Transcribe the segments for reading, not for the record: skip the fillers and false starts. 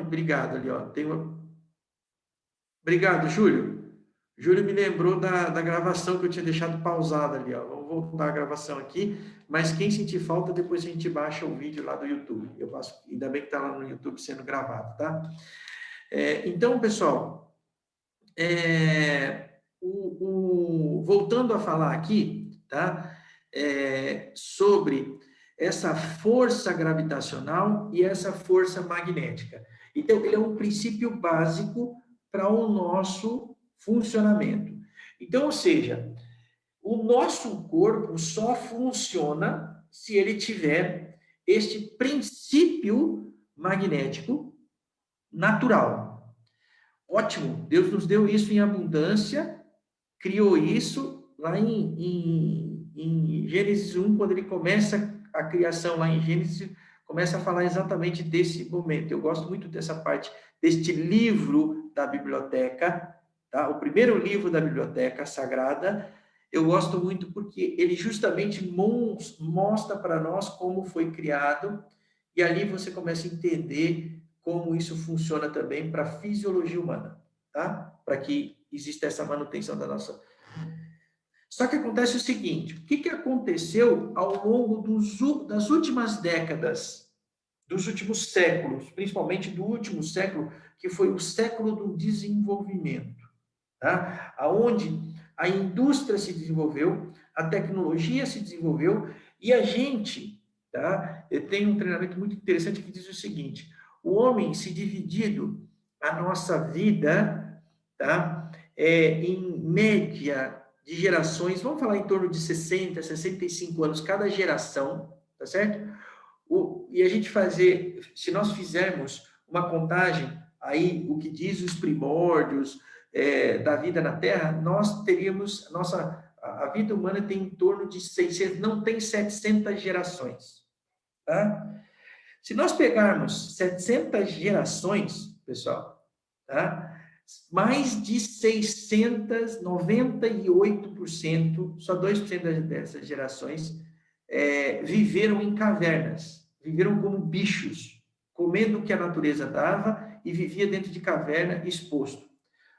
obrigado ali, ó. Obrigado, Júlio. Júlio me lembrou da gravação que eu tinha deixado pausada ali, ó. Vamos voltar a gravação aqui, mas quem sentir falta, depois a gente baixa o vídeo lá do YouTube. Eu passo, ainda bem que está lá no YouTube sendo gravado, tá? Então, pessoal, voltando a falar aqui, tá? Sobre essa força gravitacional e essa força magnética. Então, ele é um princípio básico para o nosso funcionamento. Então, ou seja, o nosso corpo só funciona se ele tiver este princípio magnético natural. Ótimo, Deus nos deu isso em abundância, criou isso lá em Gênesis 1, quando ele começa a criação lá em Gênesis, começa a falar exatamente desse momento. Eu gosto muito dessa parte, deste livro da biblioteca, tá? O primeiro livro da biblioteca sagrada, eu gosto muito porque ele justamente mostra para nós como foi criado, e ali você começa a entender como isso funciona também para a fisiologia humana, tá? Para que exista essa manutenção da nossa. Só que acontece o seguinte: o que aconteceu ao longo das últimas décadas, dos últimos séculos, principalmente do último século, que foi o século do desenvolvimento, tá? Aonde a indústria se desenvolveu, a tecnologia se desenvolveu e a gente, tá? Eu tenho um treinamento muito interessante que diz o seguinte: o homem se dividido a nossa vida, tá? Em média de gerações, vamos falar em torno de 60, 65 anos cada geração, tá certo? E a gente se nós fizermos uma contagem, aí o que diz os primórdios da vida na Terra, nós teríamos, a vida humana tem em torno de 600, não tem 700 gerações, tá? Se nós pegarmos 700 gerações, pessoal, tá? Mais de 698%, só 2% dessas gerações viveram em cavernas, viveram como bichos, comendo o que a natureza dava e vivia dentro de caverna exposto.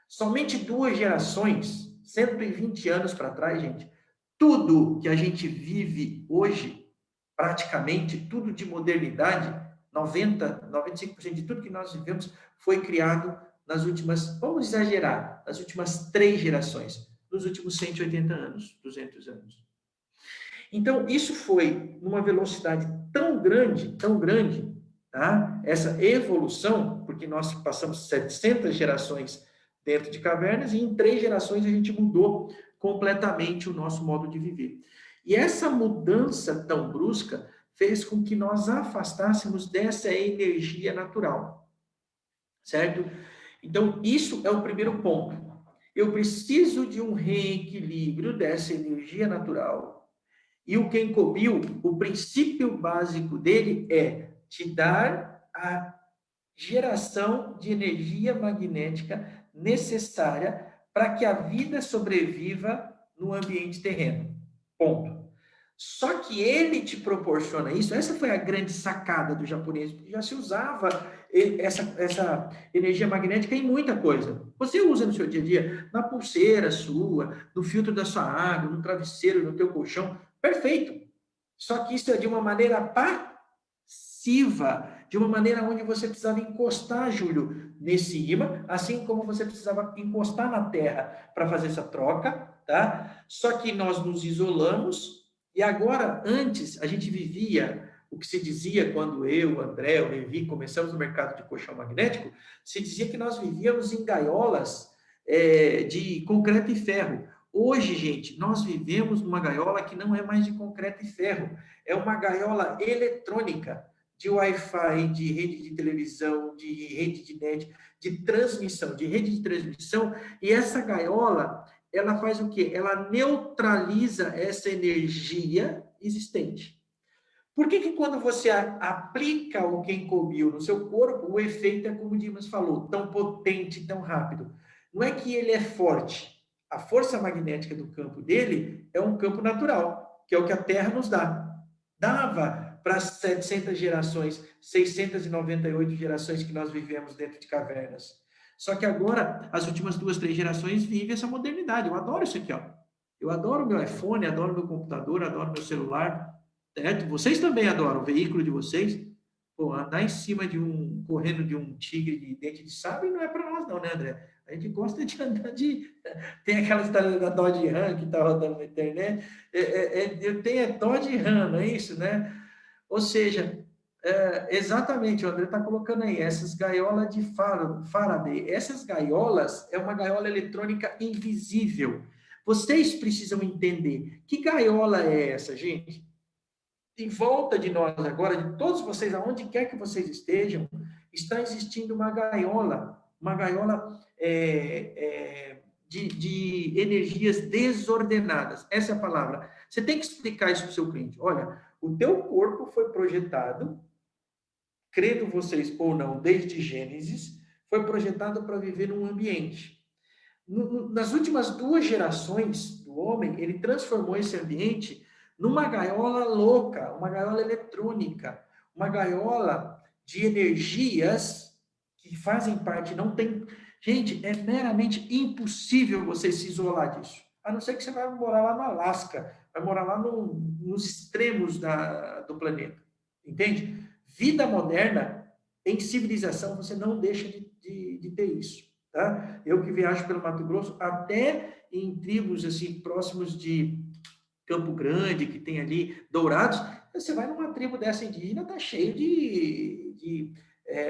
Somente 2 gerações, 120 anos para trás, gente, tudo que a gente vive hoje, praticamente tudo de modernidade, 95% de tudo que nós vivemos foi criado nas últimas, vamos exagerar, nas últimas 3 gerações, nos últimos 180 anos, 200 anos. Então, isso foi numa velocidade tão grande, tá? Essa evolução, porque nós passamos 700 gerações dentro de cavernas e em 3 gerações a gente mudou completamente o nosso modo de viver. E essa mudança tão brusca fez com que nós afastássemos dessa energia natural, certo? Então, isso é o primeiro ponto. Eu preciso de um reequilíbrio dessa energia natural. E o Kenkobil, o princípio básico dele é te dar a geração de energia magnética necessária para que a vida sobreviva no ambiente terreno. Ponto. Só que ele te proporciona isso, essa foi a grande sacada do japonês, porque já se usava essa energia magnética em muita coisa. Você usa no seu dia a dia, na pulseira sua, no filtro da sua água, no travesseiro, no teu colchão, perfeito. Só que isso é de uma maneira passiva, de uma maneira onde você precisava encostar, Júlio, nesse ímã, assim como você precisava encostar na terra para fazer essa troca, tá? Só que nós nos isolamos e agora, antes, a gente vivia o que se dizia quando eu, o André, o Levi começamos no mercado de colchão magnético, se dizia que nós vivíamos em gaiolas de concreto e ferro. Hoje, gente, nós vivemos numa gaiola que não é mais de concreto e ferro, é uma gaiola eletrônica, de Wi-Fi, de rede de televisão, de rede de net, de transmissão, de rede de transmissão, e essa gaiola, ela faz o quê? Ela neutraliza essa energia existente. Por que quando você aplica o Kenkobil no seu corpo, o efeito é como o Dimas falou, tão potente, tão rápido? Não é que ele é forte. A força magnética do campo dele é um campo natural, que é o que a Terra nos dá. Dava para as 700 gerações, 698 gerações que nós vivemos dentro de cavernas. Só que agora, as últimas 2, 3 gerações vivem essa modernidade. Eu adoro isso aqui, ó. Eu adoro meu iPhone, adoro meu computador, adoro meu celular, certo? Vocês também adoram o veículo de vocês. Pô, andar em cima de correndo de um tigre de dente de sabre não é para nós não, né, André? A gente gosta de andar de... Tem aquela história da Dodge Ram que está rodando na internet. Eu tenho Dodge Ram, não é isso, né? Ou seja, exatamente, o André está colocando aí, essas gaiolas de Faraday. Essas gaiolas é uma gaiola eletrônica invisível. Vocês precisam entender que gaiola é essa, gente? Em volta de nós agora, de todos vocês, aonde quer que vocês estejam, está existindo uma gaiola de energias desordenadas. Essa é a palavra. Você tem que explicar isso para o seu cliente. Olha, o teu corpo foi projetado, credo vocês ou não, desde Gênesis, foi projetado para viver num ambiente. Nas últimas 2 gerações do homem, ele transformou esse ambiente numa gaiola louca, uma gaiola eletrônica, uma gaiola de energias que fazem parte, não tem... Gente, é meramente impossível você se isolar disso. A não ser que você vai morar lá no Alasca, vai morar lá nos extremos do planeta. Entende? Vida moderna, em civilização, você não deixa de ter isso. Tá? Eu que viajo pelo Mato Grosso, até em tribos assim próximos de Campo Grande, que tem ali Dourados, você vai numa tribo dessa indígena, tá cheio de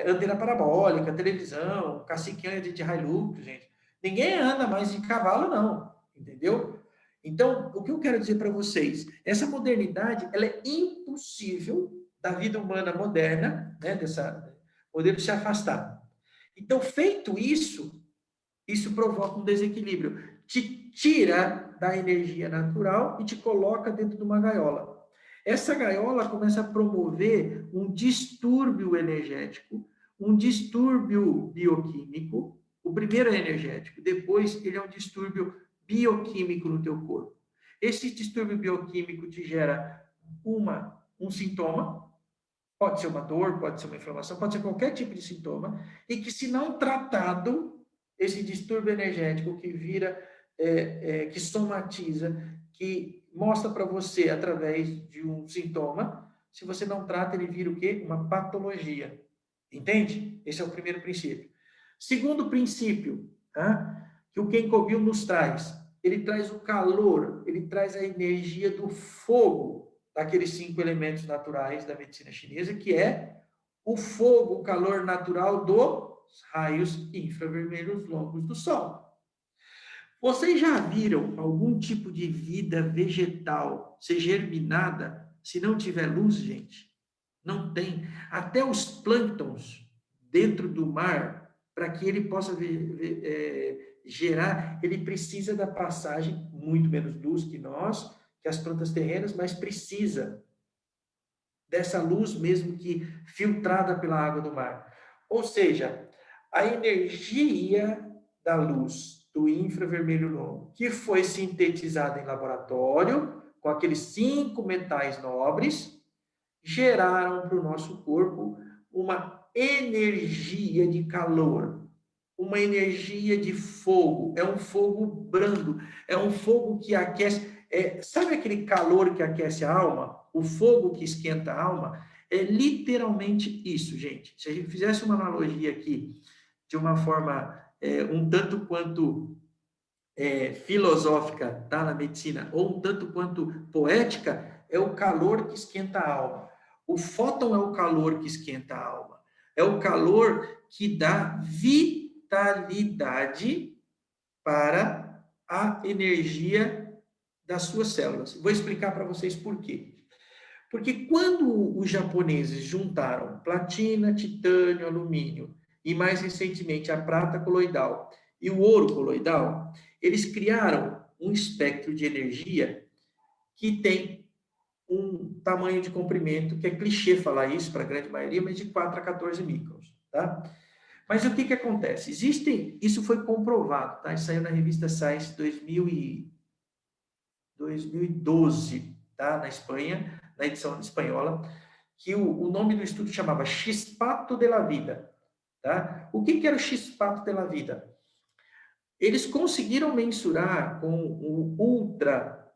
antena parabólica, televisão, cacique de Hilux, gente. Ninguém anda mais de cavalo, não, entendeu? Então, o que eu quero dizer para vocês, essa modernidade, ela é impossível da vida humana moderna, né, dessa poder se afastar. Então, feito isso, isso provoca um desequilíbrio. Te tira da energia natural e te coloca dentro de uma gaiola. Essa gaiola começa a promover um distúrbio energético, um distúrbio bioquímico. O primeiro é energético, depois ele é um distúrbio bioquímico no teu corpo. Esse distúrbio bioquímico te gera um sintoma, pode ser uma dor, pode ser uma inflamação, pode ser qualquer tipo de sintoma, e que se não tratado, esse distúrbio energético que vira, que somatiza, que mostra para você através de um sintoma, se você não trata, ele vira o quê? Uma patologia. Entende? Esse é o primeiro princípio. Segundo princípio, tá? Que o Kenko Bill nos traz. Ele traz o calor, ele traz a energia do fogo, daqueles 5 elementos naturais da medicina chinesa, que é o fogo, o calor natural dos raios infravermelhos longos do Sol. Vocês já viram algum tipo de vida vegetal ser germinada se não tiver luz, gente? Não tem. Até os plânctons dentro do mar, para que ele possa gerar, ele precisa da passagem, muito menos luz que nós, que as plantas terrenas, mas precisa dessa luz mesmo que filtrada pela água do mar. Ou seja, a energia da luz do infravermelho longo, que foi sintetizada em laboratório, com aqueles 5 metais nobres, geraram para o nosso corpo uma energia de calor, uma energia de fogo. É um fogo brando, é um fogo que aquece. Sabe aquele calor que aquece a alma? O fogo que esquenta a alma? É literalmente isso, gente. Se a gente fizesse uma analogia aqui, de uma forma um tanto quanto filosófica, tá, na medicina, ou um tanto quanto poética, é o calor que esquenta a alma. O fóton é o calor que esquenta a alma. É o calor que dá vitalidade para a energia das suas células. Vou explicar para vocês por quê. Porque quando os japoneses juntaram platina, titânio, alumínio e mais recentemente a prata coloidal e o ouro coloidal, eles criaram um espectro de energia que tem um tamanho de comprimento, que é clichê falar isso para a grande maioria, mas de 4 a 14 microns, tá? Mas o que acontece? Isso foi comprovado, tá? Isso saiu na revista Science 2012, tá? Na Espanha, na edição espanhola. que o nome do estudo chamava Chispato de la Vida. Tá? O que era o Chispato de la Vida? Eles conseguiram mensurar com um ultra,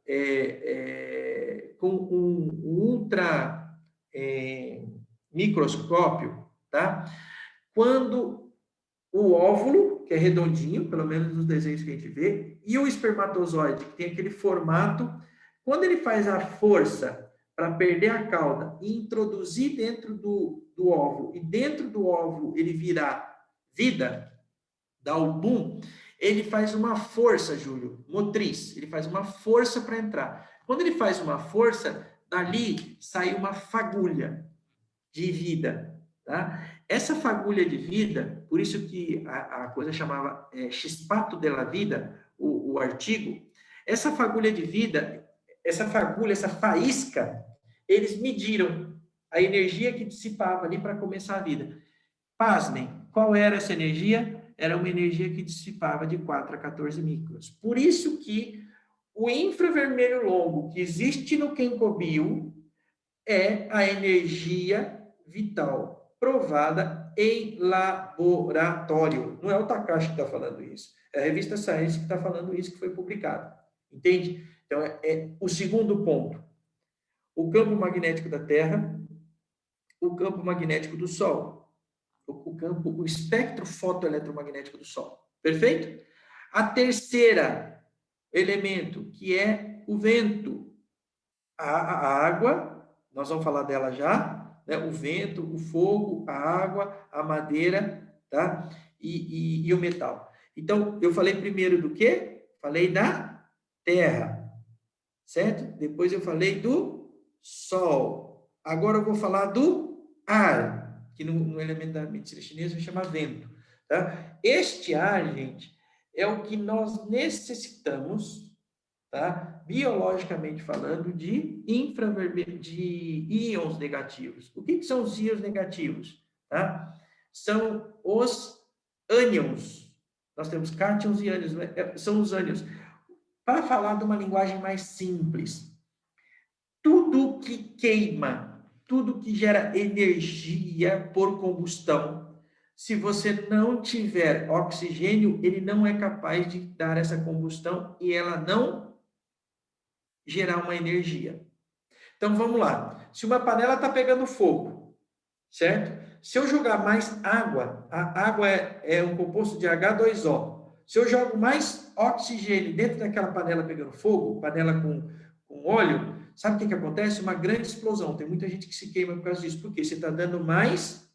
microscópio, tá? Quando o óvulo, que é redondinho, pelo menos nos desenhos que a gente vê, e o espermatozoide, que tem aquele formato, quando ele faz a força para perder a cauda e introduzir dentro do óvulo, e dentro do óvulo ele virar vida, dá o boom, ele faz uma força, Júlio, motriz, ele faz uma força para entrar. Quando ele faz uma força, dali sai uma fagulha de vida, tá? Essa fagulha de vida, por isso que a coisa chamava Chispato de la Vida, o artigo, essa fagulha de vida, essa fagulha, essa faísca, eles mediram a energia que dissipava ali para começar a vida. Pasmem, qual era essa energia? Era uma energia que dissipava de 4 a 14 microns. Por isso que o infravermelho longo que existe no Kenkobio é a energia vital provada em laboratório. Não é o Takashi que está falando isso. É a revista Science que está falando isso, que foi publicado. Entende? Então, é o segundo ponto. O campo magnético da Terra, o campo magnético do Sol, o espectro fotoeletromagnético do Sol. Perfeito? A terceira elemento, que é o vento. A água, nós vamos falar dela já, né? O vento, o fogo, a água, a madeira, tá? E o metal. Então, eu falei primeiro do quê? Falei da terra, certo? Depois eu falei do sol. Agora eu vou falar do ar, que no elemento da medicina chinesa se chama vento, tá? Este ar, gente, é o que nós necessitamos, tá? Biologicamente falando, de infravermelho, de íons negativos. O que são os íons negativos? Tá? São os ânions. Nós temos cátions e ânions, são os ânions. Para falar de uma linguagem mais simples, tudo que queima, tudo que gera energia por combustão, se você não tiver oxigênio, ele não é capaz de dar essa combustão e ela não gerar uma energia. Então, vamos lá. Se uma panela está pegando fogo, certo? Se eu jogar mais água, a água é um composto de H2O. Se eu jogo mais oxigênio dentro daquela panela pegando fogo, panela com óleo, sabe o que acontece? Uma grande explosão. Tem muita gente que se queima por causa disso. Porque você está dando mais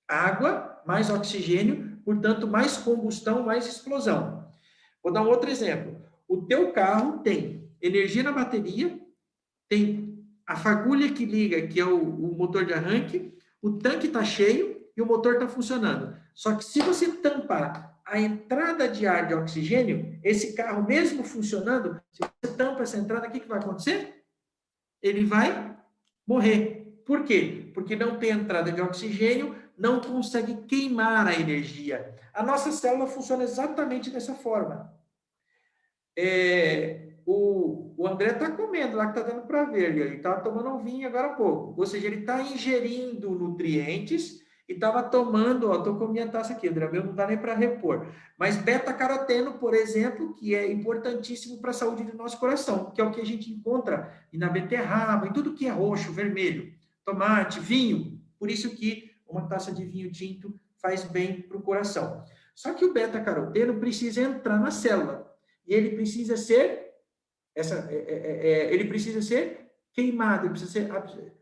água, mais oxigênio, portanto, mais combustão, mais explosão. Vou dar um outro exemplo. O teu carro tem energia na bateria, tem a fagulha que liga, que é o motor de arranque, o tanque está cheio e o motor está funcionando. Só que se você tampar a entrada de ar de oxigênio, esse carro mesmo funcionando, se você tampa essa entrada, o que vai acontecer? Ele vai morrer. Por quê? Porque não tem entrada de oxigênio, não consegue queimar a energia. A nossa célula funciona exatamente dessa forma. O André está comendo lá, que está dando para ver, ele estava tomando um vinho agora há pouco. Ou seja, ele está ingerindo nutrientes e estava tomando, estou com a minha taça aqui, André, meu não dá nem para repor. Mas beta-caroteno, por exemplo, que é importantíssimo para a saúde do nosso coração, que é o que a gente encontra na beterraba, em tudo que é roxo, vermelho, tomate, vinho. Por isso que uma taça de vinho tinto faz bem para o coração. Só que o beta-caroteno precisa entrar na célula. E ele precisa ser ele precisa ser queimado, ele precisa ser,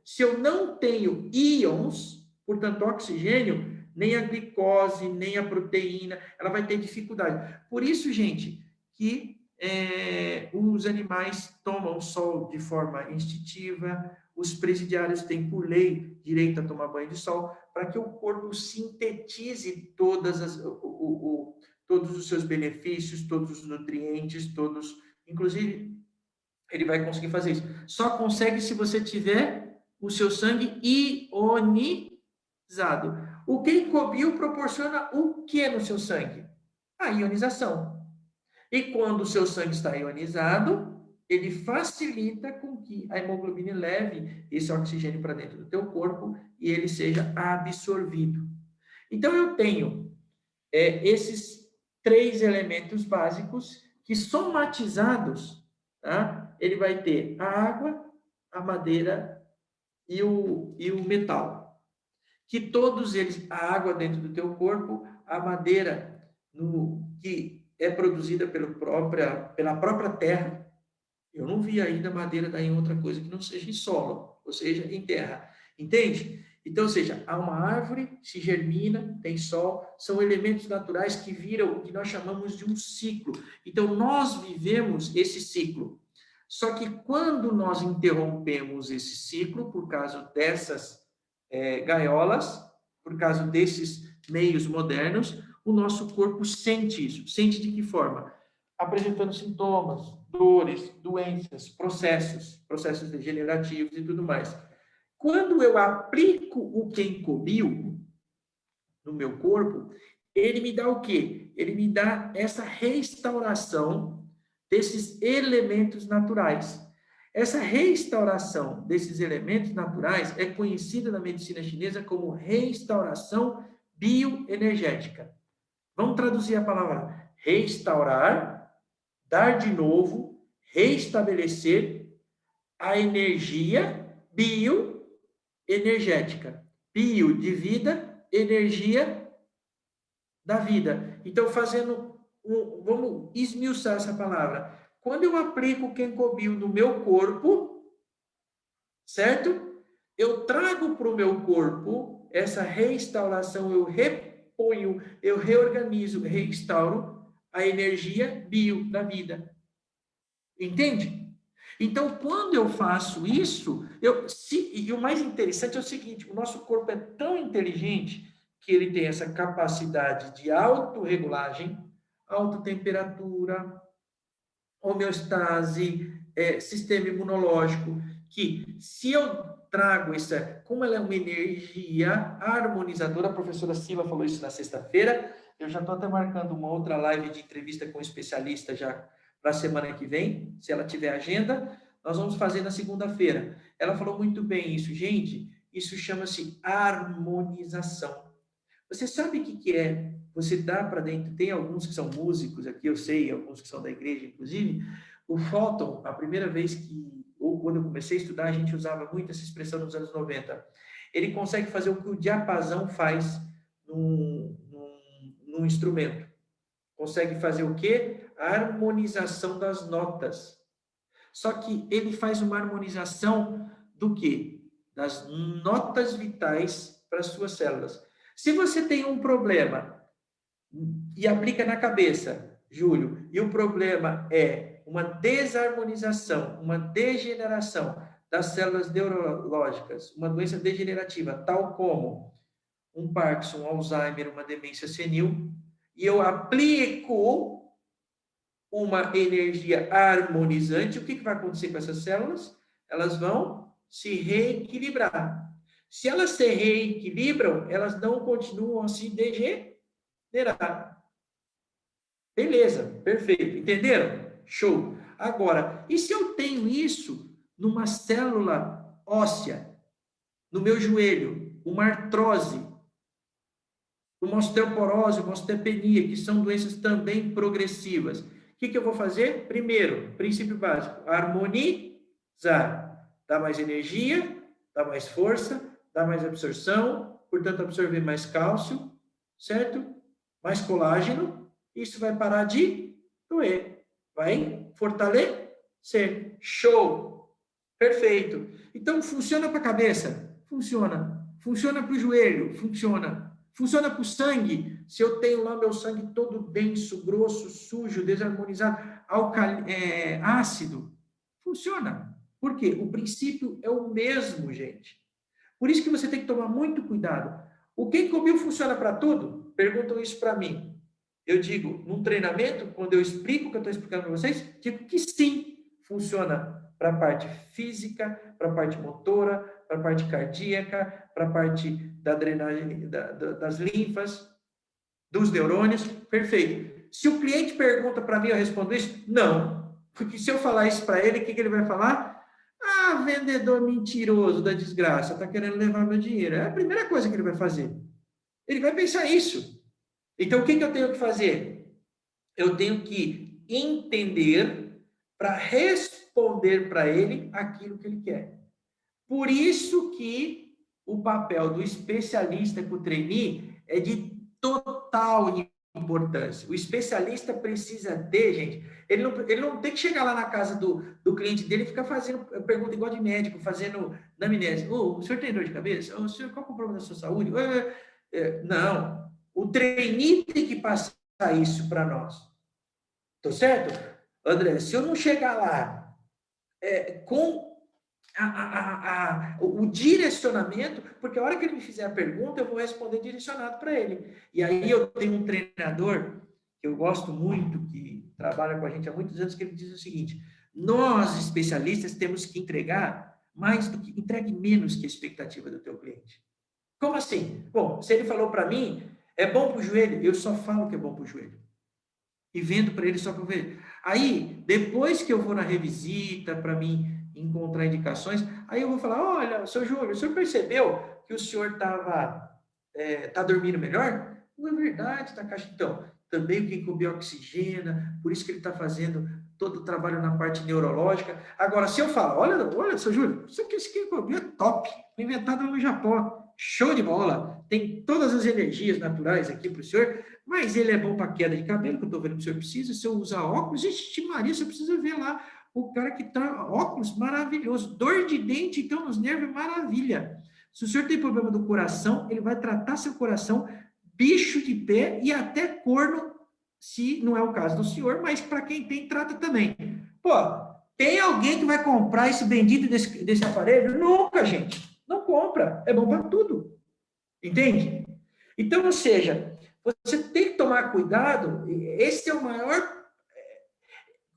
se eu não tenho íons, portanto oxigênio, nem a glicose, nem a proteína, ela vai ter dificuldade. Por isso, gente, que os animais tomam sol de forma instintiva, os presidiários têm por lei direito a tomar banho de sol, para que o corpo sintetize todos os seus benefícios, todos os nutrientes, inclusive, ele vai conseguir fazer isso. Só consegue se você tiver o seu sangue ionizado. O Kenkobio proporciona o que no seu sangue? A ionização. E quando o seu sangue está ionizado, ele facilita com que a hemoglobina leve esse oxigênio para dentro do teu corpo e ele seja absorvido. Então, eu tenho esses 3 elementos básicos que, somatizados, tá? Ele vai ter a água, a madeira e o metal. Que todos eles, a água dentro do teu corpo, a madeira que é produzida pela própria terra. Eu não vi ainda madeira dar em outra coisa que não seja em solo, ou seja, em terra. Entende? Então, ou seja, há uma árvore, se germina, tem sol, são elementos naturais que viram o que nós chamamos de um ciclo. Então, nós vivemos esse ciclo. Só que quando nós interrompemos esse ciclo, por causa dessas gaiolas, por causa desses meios modernos, o nosso corpo sente isso. Sente de que forma? Apresentando sintomas, dores, doenças, processos degenerativos e tudo mais. Quando eu aplico o Kenkobil no meu corpo, ele me dá o quê? Ele me dá essa restauração desses elementos naturais. Essa restauração desses elementos naturais é conhecida na medicina chinesa como restauração bioenergética. Vamos traduzir a palavra restaurar, dar de novo, restabelecer a energia bioenergética. Bio de vida, energia da vida. Então, vamos esmiuçar essa palavra. Quando eu aplico o Kenkobil no meu corpo, certo? Eu trago para o meu corpo essa restauração, eu reponho, eu reorganizo, restauro a energia bio da vida. Entende? Então, quando eu faço isso, e o mais interessante é o seguinte, o nosso corpo é tão inteligente que ele tem essa capacidade de autorregulagem, autotemperatura, homeostase, sistema imunológico, que se eu trago como ela é uma energia harmonizadora, a professora Silva falou isso na sexta-feira, eu já estou até marcando uma outra live de entrevista com um especialista já para a semana que vem, se ela tiver agenda, nós vamos fazer na segunda-feira. Ela falou muito bem isso, gente, isso chama-se harmonização. Você sabe o que é? Você dá para dentro, tem alguns que são músicos aqui, eu sei, alguns que são da igreja, inclusive. O Fóton, a primeira vez ou quando eu comecei a estudar, a gente usava muito essa expressão nos anos 90. Ele consegue fazer o que o diapasão faz num instrumento. Consegue fazer o quê? A harmonização das notas. Só que ele faz uma harmonização do quê? Das notas vitais para as suas células. Se você tem um problema e aplica na cabeça, Júlio, e o problema é uma desarmonização, uma degeneração das células neurológicas, uma doença degenerativa, tal como um Parkinson, um Alzheimer, uma demência senil, e eu aplico uma energia harmonizante, o que vai acontecer com essas células? Elas vão se reequilibrar. Se elas se reequilibram, elas não continuam a se degenerar. Beleza, perfeito. Entenderam? Show. Agora, e se eu tenho isso numa célula óssea, no meu joelho, uma artrose, uma osteoporose, uma osteopenia, que são doenças também progressivas? O que eu vou fazer? Primeiro, princípio básico, harmonizar. Dá mais energia, dá mais força, dá mais absorção, portanto, absorver mais cálcio, certo? Mais colágeno, isso vai parar de doer, vai fortalecer. Show! Perfeito. Então, funciona para a cabeça? Funciona. Funciona para o joelho? Funciona. Funciona para o sangue? Se eu tenho lá meu sangue todo denso, grosso, sujo, desarmonizado, ácido, funciona. Por quê? O princípio é o mesmo, gente. Por isso que você tem que tomar muito cuidado. O Kenkobil funciona para tudo? Perguntam isso para mim. Eu digo, num treinamento, quando eu explico o que eu estou explicando para vocês, digo que sim, funciona para a parte física, para a parte motora, para a parte cardíaca, para a parte da drenagem das linfas, dos neurônios, perfeito. Se o cliente pergunta para mim, eu respondo isso? Não. Porque se eu falar isso para ele, o que ele vai falar? Ah, vendedor mentiroso da desgraça, está querendo levar meu dinheiro. É a primeira coisa que ele vai fazer. Ele vai pensar isso. Então, o que eu tenho que fazer? Eu tenho que entender para responder para ele aquilo que ele quer. Por isso que o papel do especialista com o trainee é de total importância. O especialista precisa ter, gente, ele não tem que chegar lá na casa do cliente dele e ficar fazendo pergunta igual de médico, fazendo anamnese. O senhor tem dor de cabeça? O senhor, qual é o problema da sua saúde? Não. O trainee tem que passar isso para nós. Tô certo? André, se eu não chegar lá com o direcionamento, porque a hora que ele me fizer a pergunta, eu vou responder direcionado para ele. E aí eu tenho um treinador que eu gosto muito, que trabalha com a gente há muitos anos, que ele diz o seguinte: nós, especialistas, temos que entregar mais do que, entregue menos que a expectativa do teu cliente. Como assim? Bom, se ele falou para mim, é bom para o joelho, eu só falo que é bom para o joelho. E vendo para ele só para ver. Aí, depois que eu vou na revisita, para mim encontrar indicações, aí eu vou falar: olha, seu Júlio, o senhor percebeu que o senhor tá dormindo melhor? Não é verdade, tá, caixa. Então, também o ginkgo bioxigena, por isso que ele está fazendo todo o trabalho na parte neurológica. Agora, se eu falo: olha, seu Júlio, isso aqui, esse ginkgo bio é top, inventado no Japão, show de bola, tem todas as energias naturais aqui para o senhor, mas ele é bom para queda de cabelo, que eu estou vendo que o senhor precisa. Se eu usar óculos, ixi, Maria, você precisa ver lá o cara que tá óculos, maravilhoso. Dor de dente, então, nos nervos, maravilha. Se o senhor tem problema do coração, ele vai tratar seu coração, bicho de pé e até corno, se não é o caso do senhor, mas para quem tem, trata também. Pô, tem alguém que vai comprar esse bendito desse aparelho? Nunca, gente. Não compra. É bom para tudo. Entende? Então, ou seja, você tem que tomar cuidado. Esse é o maior.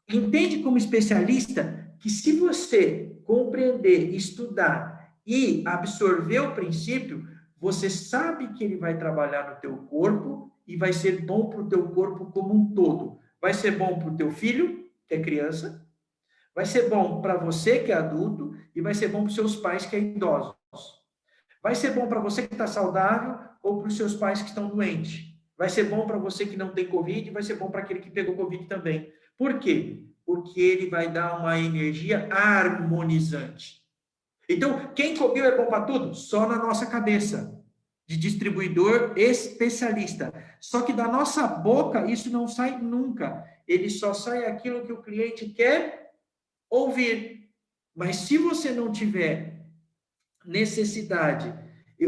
Entende como especialista que se você compreender, estudar e absorver o princípio, você sabe que ele vai trabalhar no teu corpo e vai ser bom para o teu corpo como um todo. Vai ser bom para o teu filho, que é criança, vai ser bom para você, que é adulto, e vai ser bom para os seus pais, que é idosos. Vai ser bom para você que está saudável ou para os seus pais que estão doentes. Vai ser bom para você que não tem Covid, vai ser bom para aquele que pegou Covid também. Por quê? Porque ele vai dar uma energia harmonizante. Então, quem comeu é bom para tudo? Só na nossa cabeça, de distribuidor especialista. Só que da nossa boca isso não sai nunca. Ele só sai aquilo que o cliente quer ouvir. Mas se você não tiver necessidade,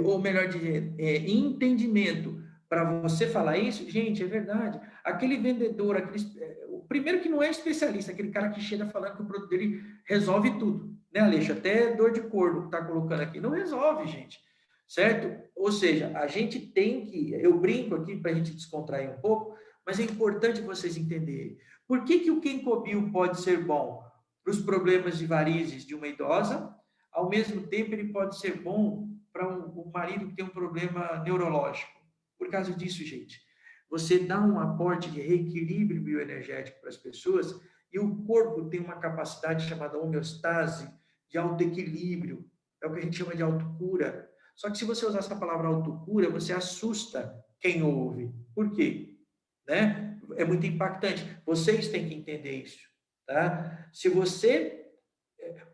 ou melhor dizer, entendimento para você falar isso, gente, é verdade. Aquele vendedor, o primeiro que não é especialista, aquele cara que chega falando que o produto dele resolve tudo, né, Aleixo? Até dor de corno que está colocando aqui, não resolve, gente, certo? Ou seja, a gente tem que, eu brinco aqui para a gente descontrair um pouco, mas é importante vocês entenderem. Por que o ginkgo bio pode ser bom para os problemas de varizes de uma idosa? Ao mesmo tempo, ele pode ser bom para um marido que tem um problema neurológico. Por causa disso, gente, você dá um aporte de reequilíbrio bioenergético para as pessoas e o corpo tem uma capacidade chamada homeostase, de autoequilíbrio. É o que a gente chama de autocura. Só que se você usar essa palavra autocura, você assusta quem ouve. Por quê? Né? É muito impactante. Vocês têm que entender isso. Tá? Se você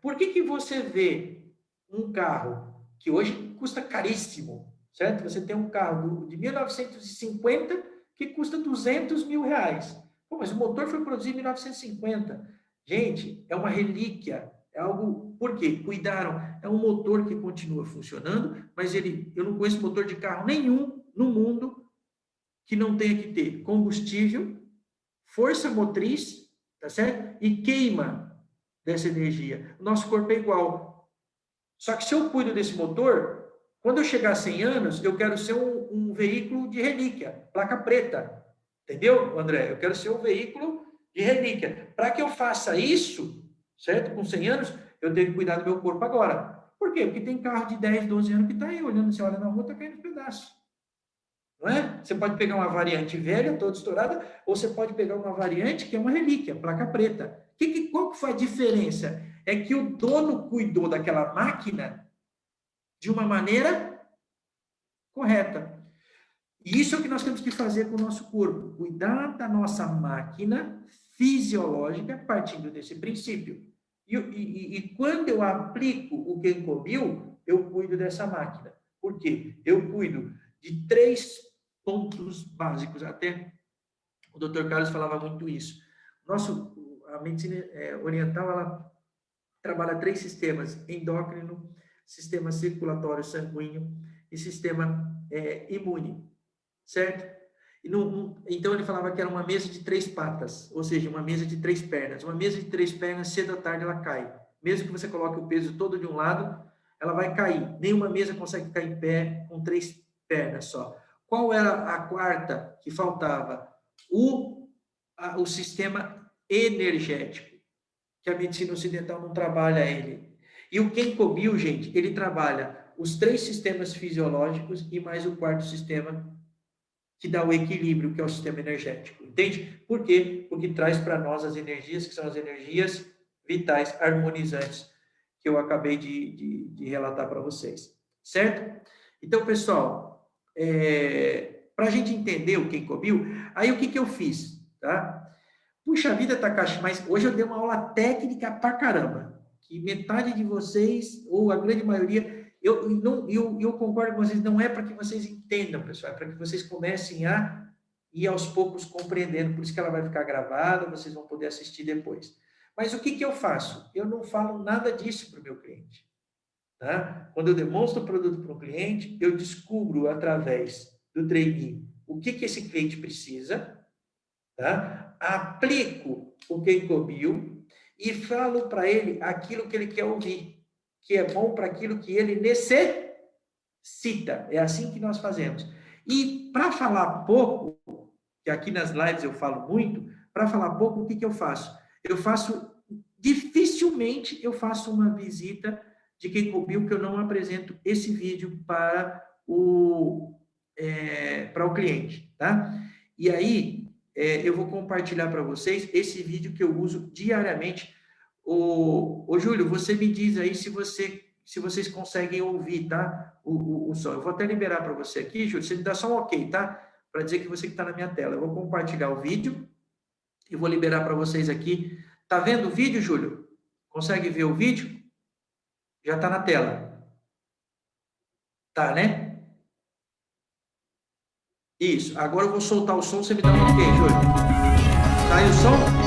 por que você vê um carro que hoje custa caríssimo, certo? Você tem um carro de 1950 que custa 200 mil reais. Pô, mas o motor foi produzido em 1950. Gente, é uma relíquia, é algo... Por quê? Cuidaram. É um motor que continua funcionando, mas eu não conheço motor de carro nenhum no mundo que não tenha que ter combustível, força motriz, tá certo? E queima dessa energia. O nosso corpo é igual. Só que se eu cuido desse motor, quando eu chegar a 100 anos, eu quero ser um veículo de relíquia, placa preta. Entendeu, André? Eu quero ser um veículo de relíquia. Para que eu faça isso, certo? Com 100 anos, eu tenho que cuidar do meu corpo agora. Por quê? Porque tem carro de 10, 12 anos que está aí olhando, você olha na rua, está caindo em pedaços. Não é? Você pode pegar uma variante velha, toda estourada, ou você pode pegar uma variante que é uma relíquia, placa preta. Qual que foi a diferença? É que o dono cuidou daquela máquina de uma maneira correta. E isso é o que nós temos que fazer com o nosso corpo. Cuidar da nossa máquina fisiológica partindo desse princípio. E quando eu aplico o Ginkgo Bio, eu cuido dessa máquina. Por quê? Eu cuido de 3 pontos básicos. Até o Dr. Carlos falava muito isso. A medicina oriental, ela trabalha 3 sistemas: endócrino, sistema circulatório sanguíneo e sistema imune, certo? Então ele falava que era uma mesa de 3 patas, ou seja, uma mesa de 3 pernas. Uma mesa de 3 pernas, cedo ou tarde ela cai. Mesmo que você coloque o peso todo de um lado, ela vai cair. Nenhuma mesa consegue cair em pé com 3 pernas só. Qual era a quarta que faltava? O sistema energético, que a medicina ocidental não trabalha ele. E o Ginkgo Bio, gente, ele trabalha os 3 sistemas fisiológicos e mais o 4º sistema que dá o equilíbrio, que é o sistema energético. Entende? Por quê? Porque traz para nós as energias, que são as energias vitais, harmonizantes, que eu acabei de relatar para vocês. Certo? Então, pessoal, para a gente entender o Ginkgo Bio, aí o que eu fiz? Tá? Puxa vida, Takashi, mas hoje eu dei uma aula técnica pra caramba, que metade de vocês, ou a grande maioria, eu concordo com vocês, não é para que vocês entendam, pessoal, é para que vocês comecem a ir aos poucos compreendendo, por isso que ela vai ficar gravada, vocês vão poder assistir depois. Mas o que eu faço? Eu não falo nada disso para o meu cliente. Tá? Quando eu demonstro o produto para o cliente, eu descubro através do trainee o que esse cliente precisa, tá? Aplico o Ginkgo Bio e falo para ele aquilo que ele quer ouvir, que é bom para aquilo que ele necessita. É assim que nós fazemos. E para falar pouco, que aqui nas lives eu falo muito, para falar pouco, o que eu faço? Dificilmente eu faço uma visita de Ginkgo Bio que eu não apresento esse vídeo para o cliente, tá? E aí, eu vou compartilhar para vocês esse vídeo que eu uso diariamente. Ô Júlio, você me diz aí se vocês conseguem ouvir, tá? O som. Eu vou até liberar para você aqui, Júlio, você me dá só um ok, tá? Para dizer que você que está na minha tela. Eu vou compartilhar o vídeo e vou liberar para vocês aqui. Tá vendo o vídeo, Júlio? Consegue ver o vídeo? Já está na tela. Tá, né? Isso. Agora eu vou soltar o som, você me dá um ok, Júlio. Tá aí o som?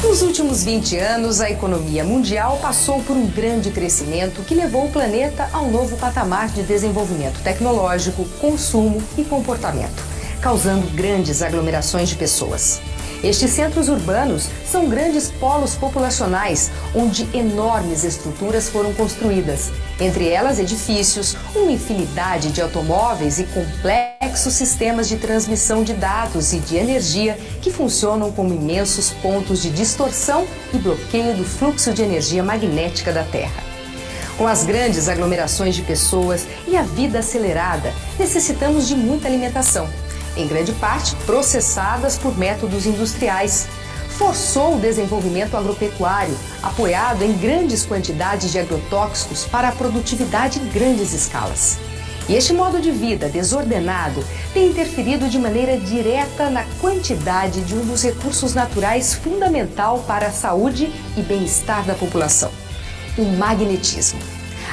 Nos últimos 20 anos, a economia mundial passou por um grande crescimento que levou o planeta a um novo patamar de desenvolvimento tecnológico, consumo e comportamento, causando grandes aglomerações de pessoas. Estes centros urbanos são grandes polos populacionais, onde enormes estruturas foram construídas, entre elas edifícios, uma infinidade de automóveis e complexos sistemas de transmissão de dados e de energia que funcionam como imensos pontos de distorção e bloqueio do fluxo de energia magnética da Terra. Com as grandes aglomerações de pessoas e a vida acelerada, necessitamos de muita alimentação, em grande parte processadas por métodos industriais. Forçou o desenvolvimento agropecuário, apoiado em grandes quantidades de agrotóxicos para a produtividade em grandes escalas. E este modo de vida desordenado tem interferido de maneira direta na quantidade de um dos recursos naturais fundamental para a saúde e bem-estar da população: o magnetismo.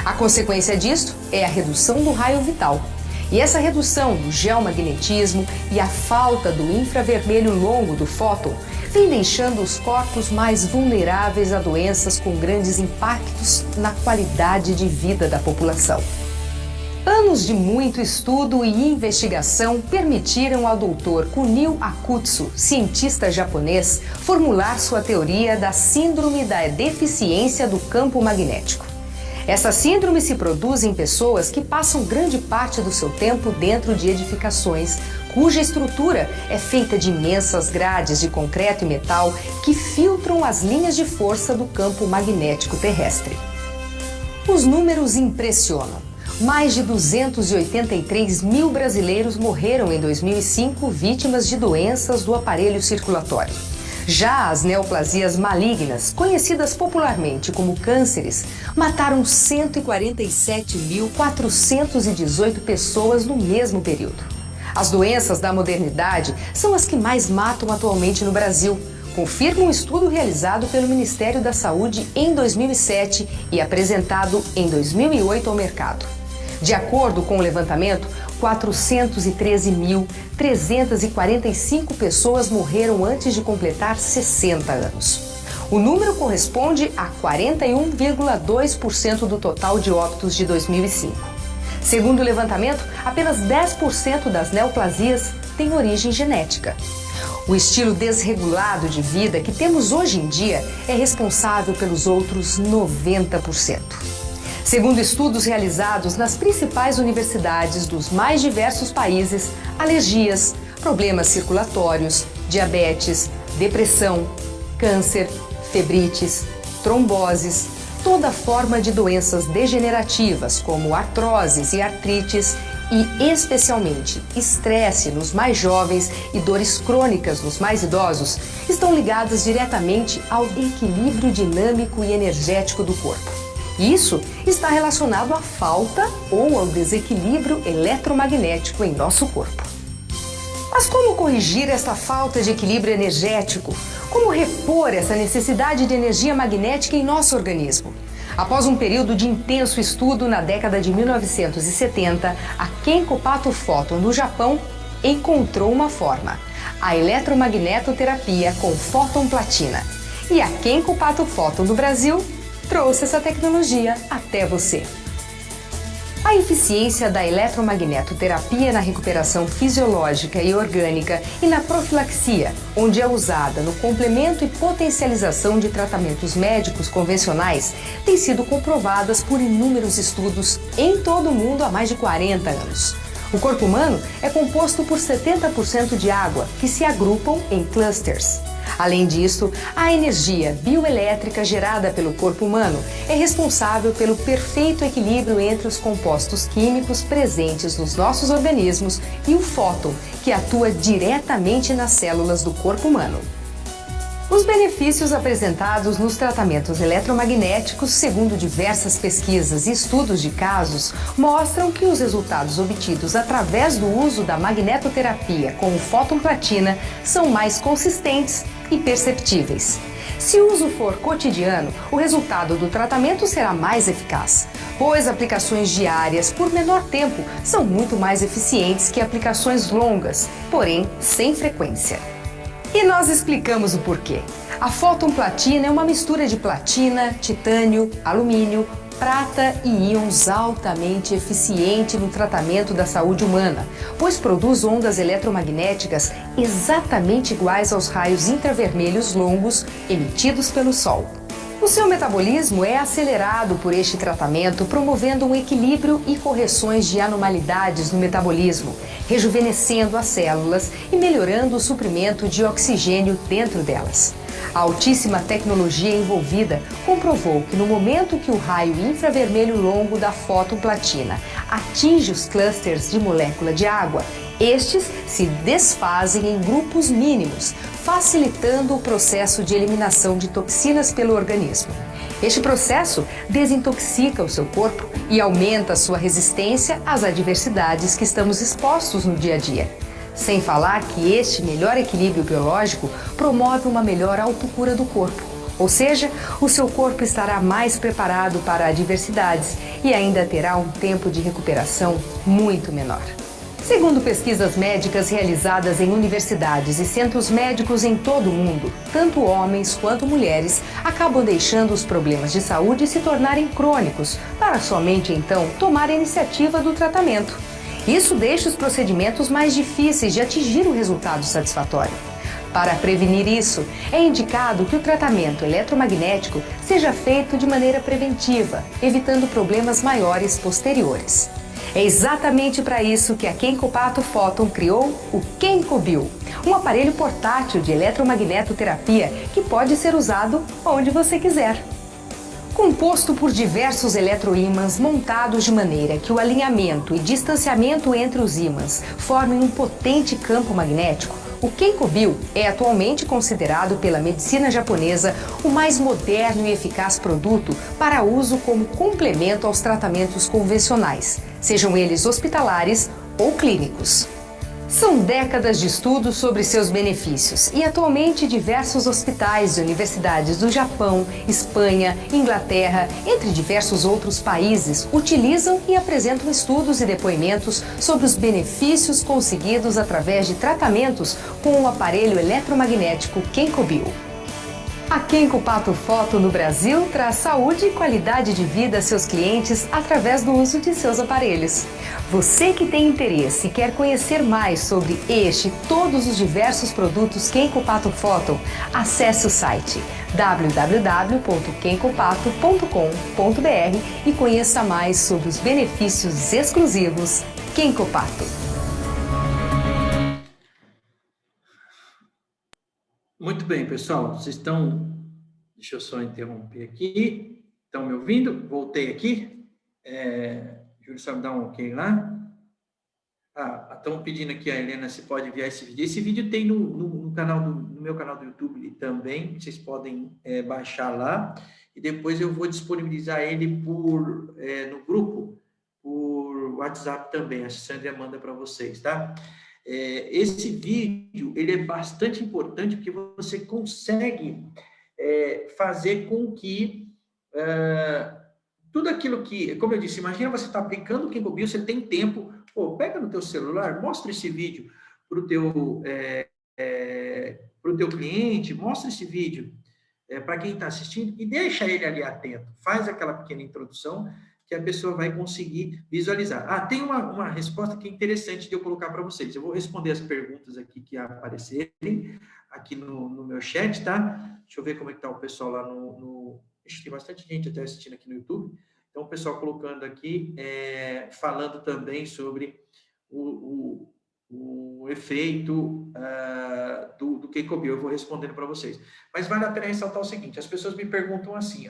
A consequência disto é a redução do raio vital. E essa redução do geomagnetismo e a falta do infravermelho longo do fóton vem deixando os corpos mais vulneráveis a doenças com grandes impactos na qualidade de vida da população. Anos de muito estudo e investigação permitiram ao Dr. Kunio Akutsu, cientista japonês, formular sua teoria da síndrome da deficiência do campo magnético. Essa síndrome se produz em pessoas que passam grande parte do seu tempo dentro de edificações, cuja estrutura é feita de imensas grades de concreto e metal que filtram as linhas de força do campo magnético terrestre. Os números impressionam. Mais de 283 mil brasileiros morreram em 2005 vítimas de doenças do aparelho circulatório. Já as neoplasias malignas, conhecidas popularmente como cânceres, mataram 147.418 pessoas no mesmo período. As doenças da modernidade são as que mais matam atualmente no Brasil, confirma um estudo realizado pelo Ministério da Saúde em 2007 e apresentado em 2008 ao mercado. De acordo com o levantamento, 413.345 pessoas morreram antes de completar 60 anos. O número corresponde a 41,2% do total de óbitos de 2005. Segundo o levantamento, apenas 10% das neoplasias têm origem genética. O estilo desregulado de vida que temos hoje em dia é responsável pelos outros 90%. Segundo estudos realizados nas principais universidades dos mais diversos países, alergias, problemas circulatórios, diabetes, depressão, câncer, febrites, tromboses, toda forma de doenças degenerativas como artroses e artrites e, especialmente, estresse nos mais jovens e dores crônicas nos mais idosos estão ligadas diretamente ao equilíbrio dinâmico e energético do corpo. Isso está relacionado à falta ou ao desequilíbrio eletromagnético em nosso corpo. Mas como corrigir esta falta de equilíbrio energético? Como repor essa necessidade de energia magnética em nosso organismo? Após um período de intenso estudo na década de 1970, a Kenko Pato Photon, no Japão, encontrou uma forma: a eletromagnetoterapia com fóton platina. E a Kenko Pato Photon do Brasil trouxe essa tecnologia até você. A eficiência da eletromagnetoterapia na recuperação fisiológica e orgânica e na profilaxia, onde é usada no complemento e potencialização de tratamentos médicos convencionais, tem sido comprovadas por inúmeros estudos em todo o mundo há mais de 40 anos. O corpo humano é composto por 70% de água, que se agrupam em clusters. Além disso, a energia bioelétrica gerada pelo corpo humano é responsável pelo perfeito equilíbrio entre os compostos químicos presentes nos nossos organismos e o fóton, que atua diretamente nas células do corpo humano. Os benefícios apresentados nos tratamentos eletromagnéticos, segundo diversas pesquisas e estudos de casos, mostram que os resultados obtidos através do uso da magnetoterapia com o fóton platina são mais consistentes e perceptíveis. Se o uso for cotidiano, o resultado do tratamento será mais eficaz, pois aplicações diárias por menor tempo são muito mais eficientes que aplicações longas, porém sem frequência. E nós explicamos o porquê. A fóton platina é uma mistura de platina, titânio, alumínio, prata e íons altamente eficiente no tratamento da saúde humana, pois produz ondas eletromagnéticas exatamente iguais aos raios infravermelhos longos emitidos pelo Sol. O seu metabolismo é acelerado por este tratamento, promovendo um equilíbrio e correções de anormalidades no metabolismo, rejuvenescendo as células e melhorando o suprimento de oxigênio dentro delas. A altíssima tecnologia envolvida comprovou que no momento que o raio infravermelho longo da fóton platina atinge os clusters de molécula de água, estes se desfazem em grupos mínimos, facilitando o processo de eliminação de toxinas pelo organismo. Este processo desintoxica o seu corpo e aumenta a sua resistência às adversidades que estamos expostos no dia a dia. Sem falar que este melhor equilíbrio biológico promove uma melhor autocura do corpo, ou seja, o seu corpo estará mais preparado para adversidades e ainda terá um tempo de recuperação muito menor. Segundo pesquisas médicas realizadas em universidades e centros médicos em todo o mundo, tanto homens quanto mulheres acabam deixando os problemas de saúde se tornarem crônicos, para somente então tomar a iniciativa do tratamento. Isso deixa os procedimentos mais difíceis de atingir um resultado satisfatório. Para prevenir isso, é indicado que o tratamento eletromagnético seja feito de maneira preventiva, evitando problemas maiores posteriores. É exatamente para isso que a Kenko Pato Photon criou o KenkoBio, um aparelho portátil de eletromagnetoterapia que pode ser usado onde você quiser. Composto por diversos eletroímãs montados de maneira que o alinhamento e distanciamento entre os ímãs formem um potente campo magnético, o KenkoBio é atualmente considerado pela medicina japonesa o mais moderno e eficaz produto para uso como complemento aos tratamentos convencionais, sejam eles hospitalares ou clínicos. São décadas de estudos sobre seus benefícios e atualmente diversos hospitais e universidades do Japão, Espanha, Inglaterra, entre diversos outros países, utilizam e apresentam estudos e depoimentos sobre os benefícios conseguidos através de tratamentos com o aparelho eletromagnético KenkoBio. A Kenko Pato Photon no Brasil traz saúde e qualidade de vida a seus clientes através do uso de seus aparelhos. Você que tem interesse e quer conhecer mais sobre este e todos os diversos produtos Kenko Pato Photon, acesse o site www.kenkopato.com.br e conheça mais sobre os benefícios exclusivos Kenko Pato. Muito bem, pessoal. Vocês estão... Deixa eu só interromper aqui. Estão me ouvindo? Voltei aqui. Júlio, só me dá um ok lá. Estão pedindo aqui a Helena se pode enviar esse vídeo. Esse vídeo tem no meu canal do YouTube também. Vocês podem baixar lá. E depois eu vou disponibilizar ele no grupo, por WhatsApp também. A Sandra manda para vocês, tá? Esse vídeo, ele é bastante importante porque você consegue fazer com que tudo aquilo que, como eu disse, imagina você está aplicando o KenkoBio, você tem tempo, pega no teu celular, mostra esse vídeo para o teu cliente, mostra esse vídeo para quem está assistindo e deixa ele ali atento, faz aquela pequena introdução que a pessoa vai conseguir visualizar. Tem uma resposta que é interessante de eu colocar para vocês. Eu vou responder as perguntas aqui que aparecerem aqui no meu chat, tá? Deixa eu ver como é que tá o pessoal lá Acho que tem bastante gente até assistindo aqui no YouTube. Então, o pessoal colocando aqui, falando também sobre o efeito do KenkoBio. Eu vou respondendo para vocês. Mas vale a pena ressaltar o seguinte, as pessoas me perguntam assim,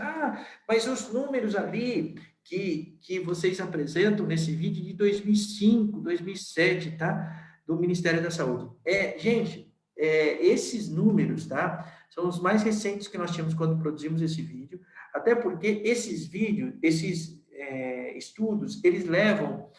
mas os números ali que vocês apresentam nesse vídeo de 2005, 2007, tá? Do Ministério da Saúde. Gente, esses números, tá? São os mais recentes que nós tínhamos quando produzimos esse vídeo, até porque esses vídeos, esses estudos, eles levam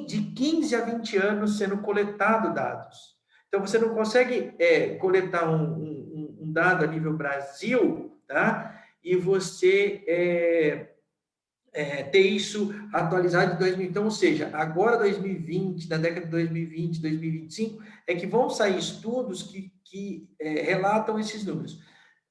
de 15 a 20 anos sendo coletado dados. Então, você não consegue coletar um dado a nível Brasil, tá? E você ter isso atualizado em 2000. Então, ou seja, agora 2020, na década de 2020, 2025, é que vão sair estudos que relatam esses números.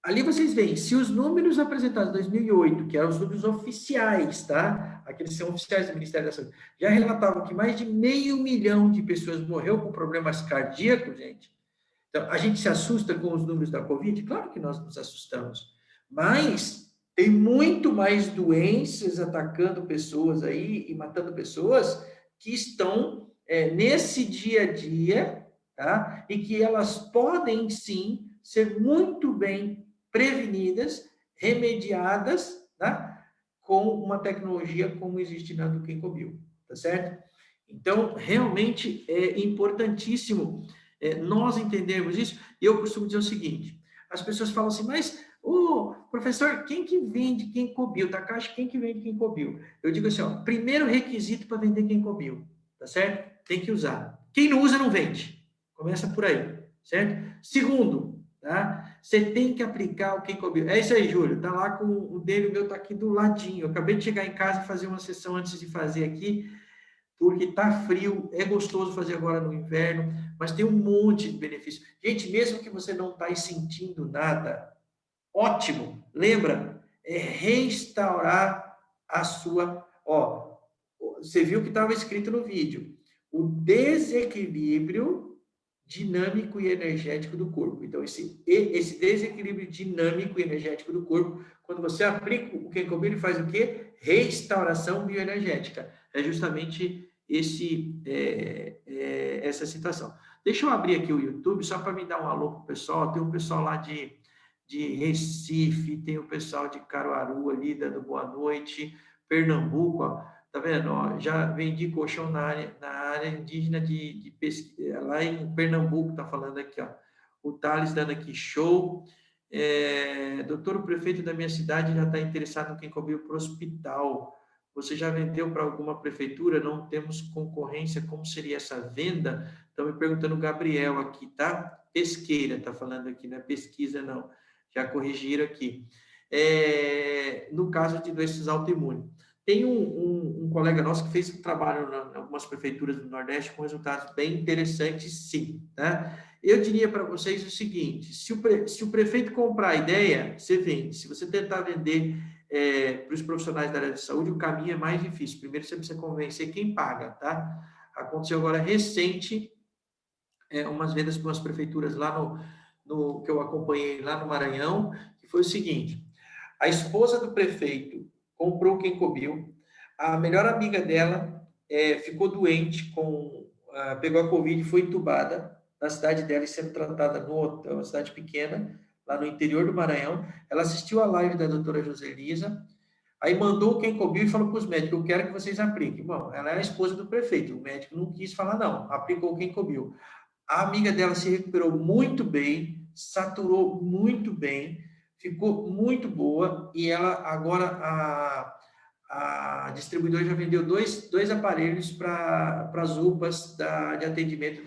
Ali vocês veem, se os números apresentados em 2008, que eram os números oficiais, tá? Aqueles que são oficiais do Ministério da Saúde, já relatavam que mais de 500 mil de pessoas morreram com problemas cardíacos, gente. Então, a gente se assusta com os números da Covid? Claro que nós nos assustamos, mas tem muito mais doenças atacando pessoas aí e matando pessoas que estão nesse dia a dia, tá? E que elas podem, sim, ser muito bem prevenidas, remediadas, tá? Com uma tecnologia como existe na do KenkoBio, tá certo? Então, realmente é importantíssimo nós entendermos isso. E eu costumo dizer o seguinte, as pessoas falam assim, mas, professor, quem que vende KenkoBio? Takashi, quem que vende KenkoBio? Eu digo assim, primeiro requisito para vender KenkoBio, tá certo? Tem que usar. Quem não usa, não vende. Começa por aí, certo? Segundo, tá? Você tem que aplicar o KenkoBio. É isso aí, Júlio. Tá lá com o dele, o meu tá aqui do ladinho. Eu acabei de chegar em casa e fazer uma sessão antes de fazer aqui, porque tá frio, é gostoso fazer agora no inverno, mas tem um monte de benefícios. Gente, mesmo que você não está sentindo nada, ótimo. Lembra? É restaurar a sua... você viu que estava escrito no vídeo. O desequilíbrio dinâmico e energético do corpo. Então, esse desequilíbrio dinâmico e energético do corpo, quando você aplica o Kenko Bio, ele faz o quê? Restauração bioenergética. É justamente essa situação. Deixa eu abrir aqui o YouTube, só para me dar um alô para o pessoal. Tem um pessoal lá de Recife, tem o pessoal de Caruaru ali, dando boa noite. Pernambuco, ó, tá vendo? Ó, já vendi colchão na área indígena de pesquisa, lá em Pernambuco, tá falando aqui, ó. O Thales dando aqui show. Doutor, o prefeito da minha cidade já está interessado no Kenko Bio para o hospital. Você já vendeu para alguma prefeitura? Não temos concorrência. Como seria essa venda? Estão me perguntando o Gabriel aqui, tá? Pesqueira, tá falando aqui, não é pesquisa, não. Já corrigiram aqui. No caso de doenças autoimunes. Tem um colega nosso que fez um trabalho em algumas prefeituras do Nordeste com resultados bem interessantes, sim. Tá? Eu diria para vocês o seguinte, se o prefeito comprar a ideia, você vende. Se você tentar vender para os profissionais da área de saúde, o caminho é mais difícil. Primeiro você precisa convencer quem paga, tá? Aconteceu agora recente, umas vendas para umas prefeituras lá que eu acompanhei lá no Maranhão, que foi o seguinte, a esposa do prefeito comprou o Kenko Bio, a melhor amiga dela ficou doente, pegou a Covid e foi entubada na cidade dela e sendo tratada numa cidade pequena, lá no interior do Maranhão. Ela assistiu a live da doutora Joselisa, aí mandou o Kenko Bio e falou para os médicos, eu quero que vocês apliquem. Bom, ela é a esposa do prefeito, o médico não quis falar não, aplicou o Kenko Bio. A amiga dela se recuperou muito bem, saturou muito bem, ficou muito boa, e ela agora, a distribuidora já vendeu dois aparelhos para as UPAs de atendimento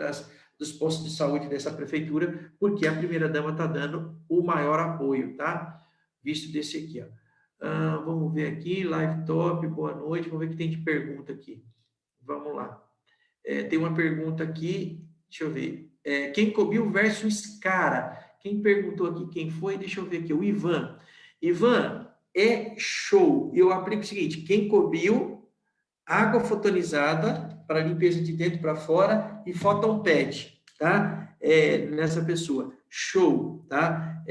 dos postos de saúde dessa prefeitura, porque a primeira-dama está dando o maior apoio, tá? Visto desse aqui, ó. Vamos ver aqui, live top, boa noite, vamos ver o que tem de pergunta aqui. Vamos lá. Tem uma pergunta aqui, deixa eu ver. Kenko Bio versus Scara. Quem perguntou aqui quem foi? Deixa eu ver aqui. O Ivan. Ivan, é show. Eu aplico o seguinte: Kenko Bio, água fotonizada para limpeza de dentro para fora e Photon Pad, tá? Nessa pessoa. Show, tá?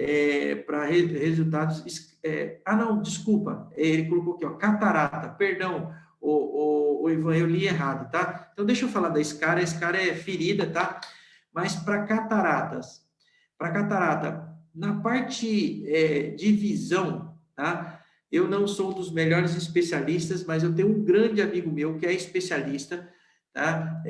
Para resultados. Não, desculpa. Ele colocou aqui, ó, catarata. Perdão. O Ivan, eu li errado, tá? Então, deixa eu falar da Scara. A Scara é ferida, tá? Mas para catarata, na parte de visão, tá? Eu não sou um dos melhores especialistas, mas eu tenho um grande amigo meu que é especialista, tá?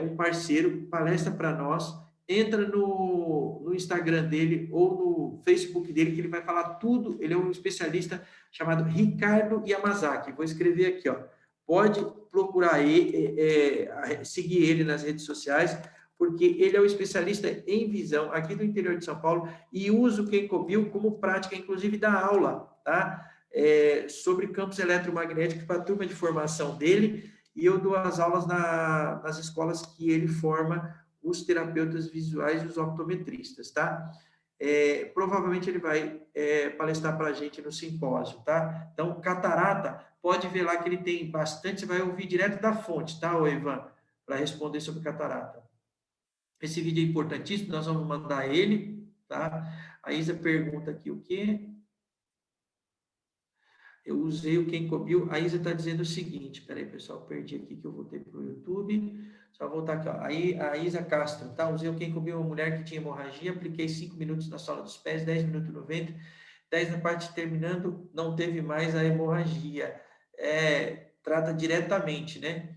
Um parceiro, palestra para nós, entra no Instagram dele ou no Facebook dele, que ele vai falar tudo. Ele é um especialista chamado Ricardo Yamazaki. Vou escrever aqui, ó. Pode procurar seguir ele nas redes sociais, porque ele é o especialista em visão aqui do interior de São Paulo e usa o Kenko Bio como prática, inclusive da aula, tá? Sobre campos eletromagnéticos para a turma de formação dele, e eu dou as aulas nas escolas que ele forma os terapeutas visuais e os optometristas, tá? Provavelmente ele vai palestrar para a gente no simpósio, tá? Então, catarata, pode ver lá que ele tem bastante, você vai ouvir direto da fonte, tá, Ivan? Para responder sobre catarata. Esse vídeo é importantíssimo, nós vamos mandar ele, tá? A Isa pergunta aqui o quê? Eu usei o Kenko Bio. A Isa está dizendo o seguinte, peraí, pessoal, perdi aqui que eu voltei para o YouTube. Só voltar aqui, ó. Aí a Isa Castro, tá? Usei o Kenko Bio, uma mulher que tinha hemorragia, apliquei 5 minutos na sola dos pés, 10 minutos no ventre, 10 na parte terminando, não teve mais a hemorragia. Trata diretamente, né?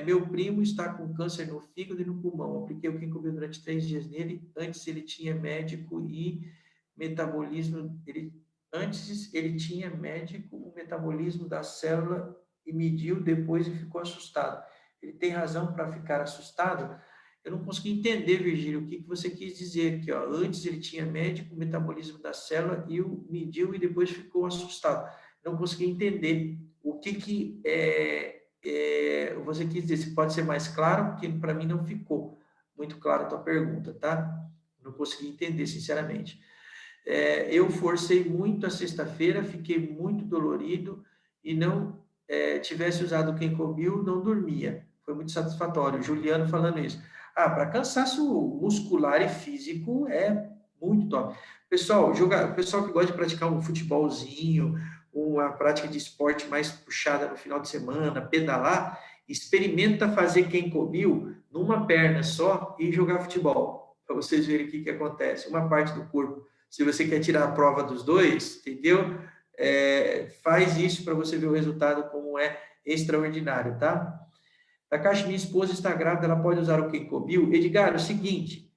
Meu primo está com câncer no fígado e no pulmão. Apliquei o Kenko Bio durante 3 dias nele. Antes ele tinha médico e metabolismo. Antes ele tinha médico, o metabolismo da célula e mediu depois e ficou assustado. Ele tem razão para ficar assustado? Eu não consegui entender, Virgílio, o que você quis dizer aqui, ó. Antes ele tinha médico, o metabolismo da célula e o mediu e depois ficou assustado. Não consegui entender o que você quis dizer. Se pode ser mais claro, porque para mim não ficou muito claro a tua pergunta, tá? Não consegui entender, sinceramente. Eu forcei muito a sexta-feira, fiquei muito dolorido e não tivesse usado o Kenko Bio, não dormia. Foi muito satisfatório. Juliano falando isso. Ah, para cansaço muscular e físico é muito top. Pessoal, pessoal que gosta de praticar um futebolzinho, uma prática de esporte mais puxada no final de semana, pedalar, experimenta fazer quem cobriu numa perna só e jogar futebol, para vocês verem o que acontece. Uma parte do corpo, se você quer tirar a prova dos dois, entendeu? Faz isso para você ver o resultado como é extraordinário, tá? Takashi, minha esposa está grávida, ela pode usar o Kenkobil? Edgar, é o seguinte,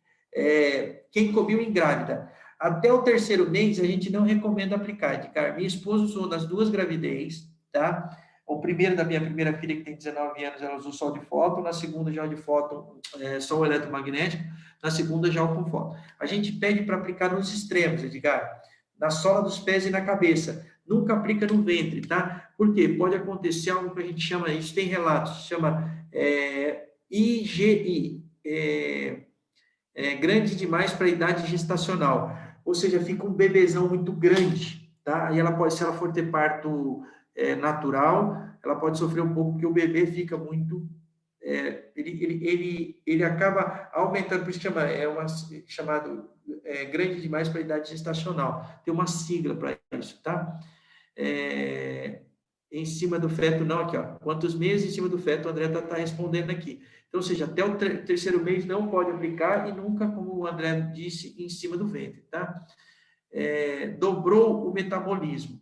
Kenkobil em grávida. Até o terceiro mês, a gente não recomenda aplicar, Edgar. Minha esposa usou nas 2 gravidez, tá? O primeiro da minha primeira filha, que tem 19 anos, ela usou só de fóton. Na segunda, já de fóton, só o eletromagnético. Na segunda, já o com fóton. A gente pede para aplicar nos extremos, Edgar. Na sola dos pés e na cabeça. Nunca aplica no ventre, tá? Por quê? Pode acontecer algo que a gente chama, isso tem relatos, chama IGI, grande demais para a idade gestacional, ou seja, fica um bebezão muito grande, tá? E ela pode, se ela for ter parto natural, ela pode sofrer um pouco, porque o bebê fica muito, ele acaba aumentando, por isso que chamado grande demais para a idade gestacional, tem uma sigla para isso, tá? Em cima do feto, não, aqui, ó, quantos meses em cima do feto, o André está respondendo aqui. Então, ou seja, até o terceiro mês não pode aplicar e nunca, como o André disse, em cima do ventre, tá? Dobrou o metabolismo.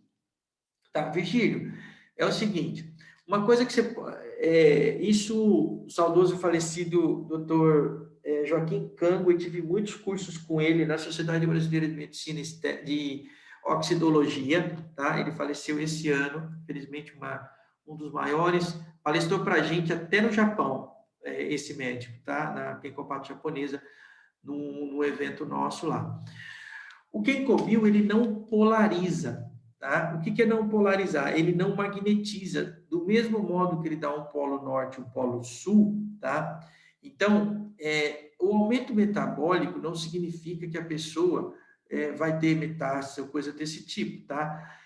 Tá, Virgílio, é o seguinte, uma coisa que você... isso, o saudoso falecido doutor Joaquim Cango, eu tive muitos cursos com ele na Sociedade Brasileira de Medicina de Oxidologia, tá? Ele faleceu esse ano, infelizmente, um dos maiores, palestrou para a gente até no Japão, esse médico, tá? Na Kenkopato japonesa, num evento nosso lá. O Kenkobil, ele não polariza, tá? O que é não polarizar? Ele não magnetiza, do mesmo modo que ele dá um polo norte e um polo sul, tá? Então, o aumento metabólico não significa que a pessoa vai ter metástase ou coisa desse tipo, tá?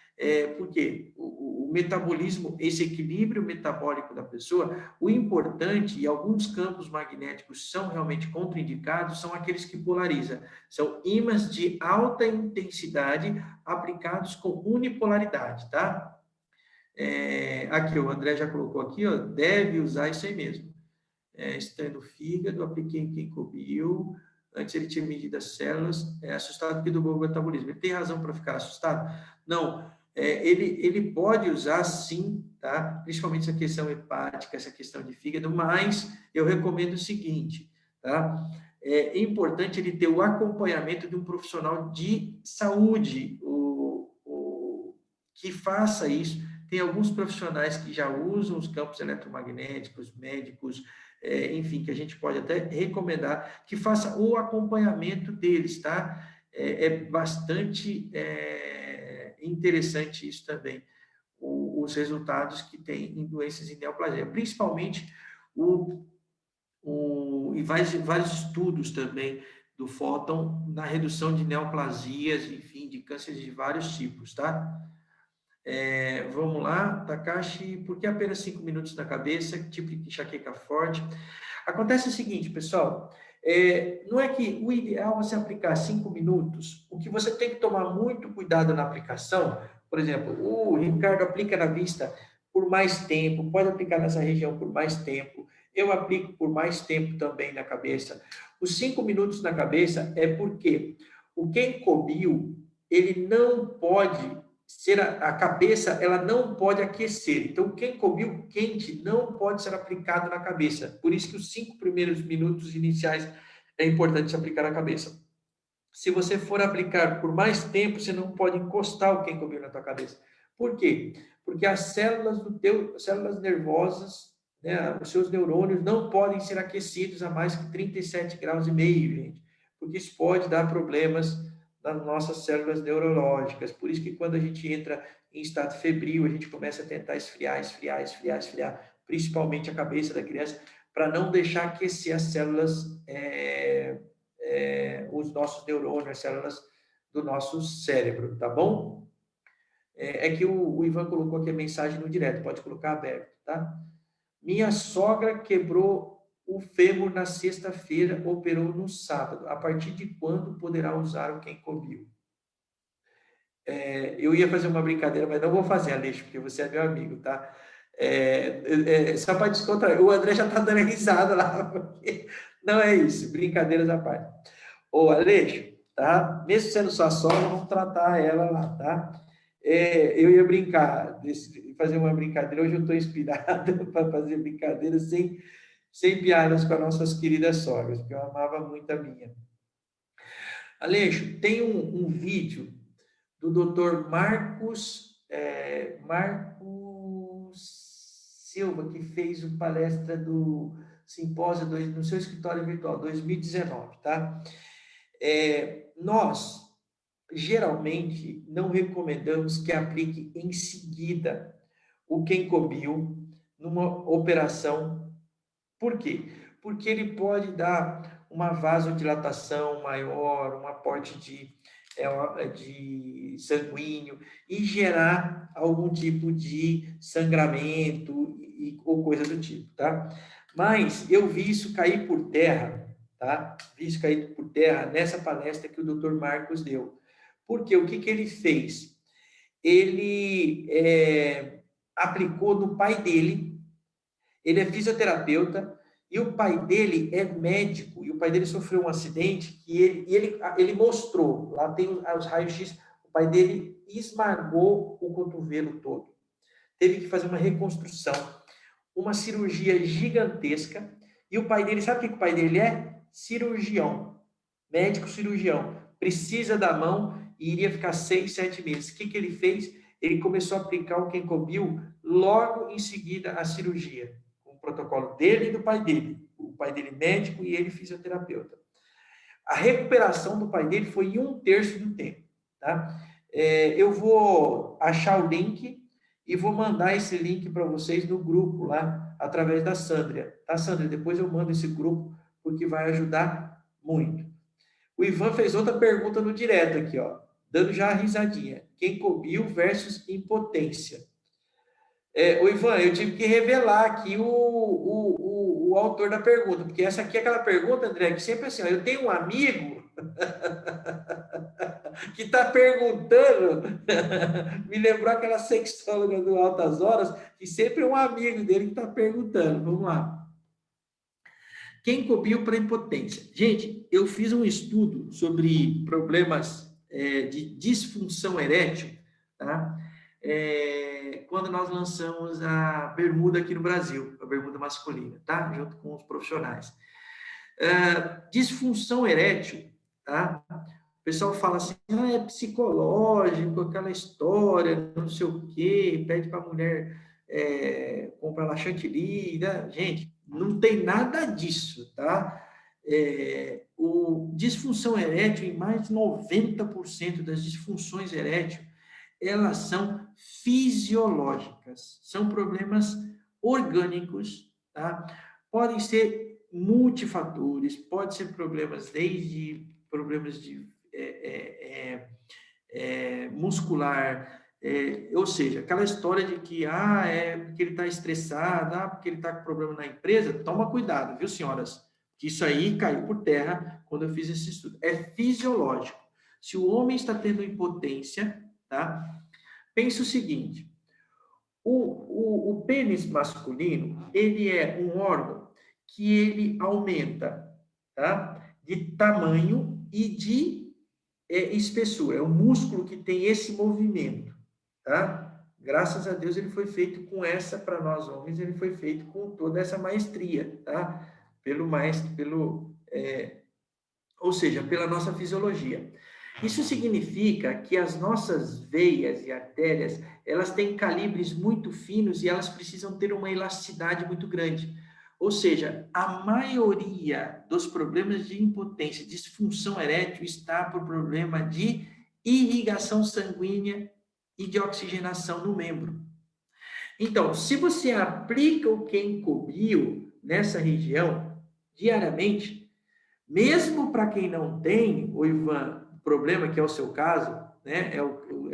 Por quê? O metabolismo, esse equilíbrio metabólico da pessoa, o importante, e alguns campos magnéticos são realmente contraindicados, são aqueles que polarizam. São ímãs de alta intensidade aplicados com unipolaridade, tá? Aqui, o André já colocou aqui, ó, deve usar isso aí mesmo. Está no fígado, apliquei em Kenkobil, antes ele tinha medido as células, assustado porque dobrou o metabolismo. Ele tem razão para ficar assustado? Não, ele pode usar sim, tá? Principalmente essa questão hepática, essa questão de fígado, mas eu recomendo o seguinte, tá? É importante ele ter o acompanhamento de um profissional de saúde, que faça isso. Tem alguns profissionais que já usam os campos eletromagnéticos, médicos, enfim, que a gente pode até recomendar que faça o acompanhamento deles, tá? Bastante interessante isso também, os resultados que tem em doenças em neoplasia, principalmente e vários estudos também do fóton na redução de neoplasias, enfim, de cânceres de vários tipos, tá? Vamos lá, Takashi, por que apenas 5 minutos na cabeça, tipo de enxaqueca forte? Acontece o seguinte, pessoal, não é que o ideal é você aplicar 5 minutos, o que você tem que tomar muito cuidado na aplicação, por exemplo, o Ricardo aplica na vista por mais tempo, pode aplicar nessa região por mais tempo, eu aplico por mais tempo também na cabeça. Os 5 minutos na cabeça é porque o Kenkobil, ele não pode a cabeça, ela não pode aquecer. Então, o Kenkobil quente não pode ser aplicado na cabeça. Por isso que os 5 primeiros minutos iniciais é importante se aplicar na cabeça. Se você for aplicar por mais tempo, você não pode encostar o Kenkobil na tua cabeça. Por quê? Porque as células células nervosas, né, os seus neurônios não podem ser aquecidos a mais que 37 graus e meio, gente. Porque isso pode dar problemas nas nossas células neurológicas. Por isso que quando a gente entra em estado febril, a gente começa a tentar esfriar, principalmente a cabeça da criança, para não deixar aquecer as células, os nossos neurônios, as células do nosso cérebro, tá bom? Que o Ivan colocou aqui a mensagem no direto, pode colocar aberto, tá? Minha sogra quebrou o fêmur na sexta-feira, operou no sábado. A partir de quando poderá usar o Kenkobil? Eu ia fazer uma brincadeira, mas não vou fazer, Aleixo, porque você é meu amigo, tá? Só para descontrair. O André já está dando risada lá, porque não é isso, brincadeiras à parte. Ô, Aleixo, tá? Mesmo sendo sua sogra, vamos tratar ela lá, tá? Eu ia brincar, fazer uma brincadeira. Hoje eu estou inspirado para fazer brincadeira sem piadas com as nossas queridas sogras, porque eu amava muito a minha. Aleixo, tem um vídeo do Dr. Marcos Silva, que fez uma palestra do Simpósio no seu escritório virtual, 2019, tá? Nós, geralmente, não recomendamos que aplique em seguida o Kenkobil numa operação. Por quê? Porque ele pode dar uma vasodilatação maior, um aporte de sanguíneo e gerar algum tipo de sangramento ou coisa do tipo, tá? Mas eu vi isso cair por terra, tá? Vi isso cair por terra nessa palestra que o Dr. Marcos deu. Porque o que ele fez? Ele aplicou no pai dele. Ele é fisioterapeuta e o pai dele é médico, e o pai dele sofreu um acidente que ele mostrou, lá tem os raios-x, o pai dele esmagou o cotovelo todo. Teve que fazer uma reconstrução, uma cirurgia gigantesca, e o pai dele, sabe o que o pai dele é? Cirurgião, médico cirurgião, precisa da mão e iria ficar 6, 7 meses. O que ele fez? Ele começou a aplicar o Kenkobil logo em seguida à cirurgia. O protocolo dele e do pai dele. O pai dele médico e ele fisioterapeuta. A recuperação do pai dele foi em 1/3 do tempo. Tá? Eu vou achar o link e vou mandar esse link para vocês no grupo lá, através da Sandra. Tá, Sandra? Depois eu mando esse grupo, porque vai ajudar muito. O Ivan fez outra pergunta no direto aqui, ó, dando já a risadinha. Kenkobil versus impotência. O Ivan, eu tive que revelar aqui o autor da pergunta, porque essa aqui é aquela pergunta, André, que sempre assim, ó, eu tenho um amigo que está perguntando, me lembrou aquela sexóloga do Altas Horas, que sempre é um amigo dele que está perguntando. Vamos lá. Kenkobil para impotência. Gente, eu fiz um estudo sobre problemas de disfunção erétil, tá? Quando nós lançamos a bermuda aqui no Brasil, a bermuda masculina, tá? Junto com os profissionais. Disfunção erétil, tá? O pessoal fala assim, é psicológico, aquela história, não sei o quê, pede para a mulher comprar lá chantilly, né? Gente, não tem nada disso, tá? O disfunção erétil, em mais de 90% das disfunções erétil, elas são fisiológicas, são problemas orgânicos, tá? Podem ser multifatores, pode ser problemas desde problemas de muscular, ou seja, aquela história de que porque ele está estressado, porque ele está com problema na empresa, toma cuidado, viu, senhoras? Que isso aí caiu por terra quando eu fiz esse estudo. É fisiológico. Se o homem está tendo impotência, tá? Pense o seguinte, o pênis masculino, ele é um órgão que ele aumenta, tá? De tamanho e de espessura. É um músculo que tem esse movimento, tá? Graças a Deus ele foi feito com essa, para nós homens, ele foi feito com toda essa maestria, tá? Ou seja, pela nossa fisiologia. Isso significa que as nossas veias e artérias, elas têm calibres muito finos e elas precisam ter uma elasticidade muito grande. Ou seja, a maioria dos problemas de impotência, disfunção erétil, está por problema de irrigação sanguínea e de oxigenação no membro. Então, se você aplica o Kenkobil nessa região diariamente, mesmo para quem não tem, o Ivan, problema que é o seu caso, né? É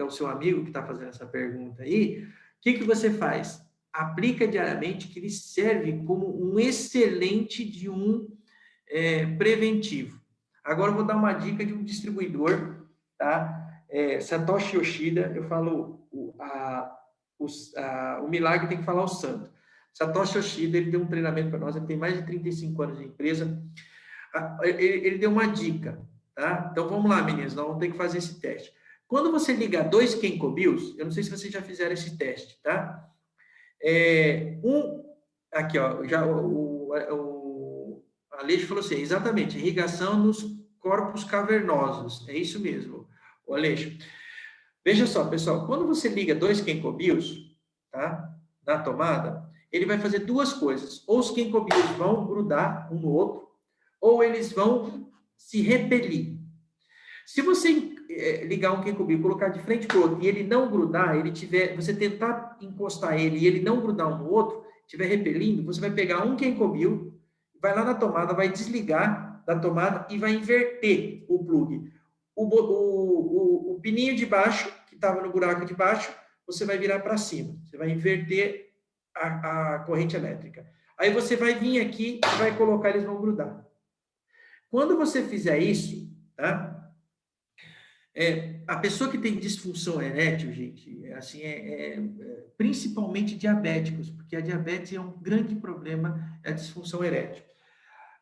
o seu amigo que está fazendo essa pergunta aí, o que você faz? aplica diariamente, que ele serve como um excelente de um preventivo. Agora eu vou dar uma dica de um distribuidor, tá? Satoshi Yoshida, eu falo o milagre tem que falar o santo. Satoshi Yoshida, ele deu um treinamento para nós, ele tem mais de 35 anos de empresa. Ele deu uma dica, tá? Então vamos lá, meninas, nós vamos ter que fazer esse teste. Quando você liga 2 Kenko Bills, eu não sei se vocês já fizeram esse teste, tá? Aqui, ó, já o Aleixo falou assim, exatamente, irrigação nos corpos cavernosos, é isso mesmo, o Aleixo. Veja só, pessoal, quando você liga 2 Kenko Bills, tá, na tomada, ele vai fazer duas coisas, ou os Kenko Bills vão grudar um no outro, ou eles vão se repelir. Se você ligar um Kenko Bill, colocar de frente para o outro, e ele não grudar, você tentar encostar ele e ele não grudar um no outro, estiver repelindo, você vai pegar um Kenko Bill, vai lá na tomada, vai desligar da tomada e vai inverter o plug. O pininho de baixo, que estava no buraco de baixo, você vai virar para cima. Você vai inverter a corrente elétrica. Aí você vai vir aqui e vai colocar, eles vão grudar. Quando você fizer isso, tá? A pessoa que tem disfunção erétil, gente, assim, principalmente diabéticos, porque a diabetes é um grande problema, a disfunção erétil.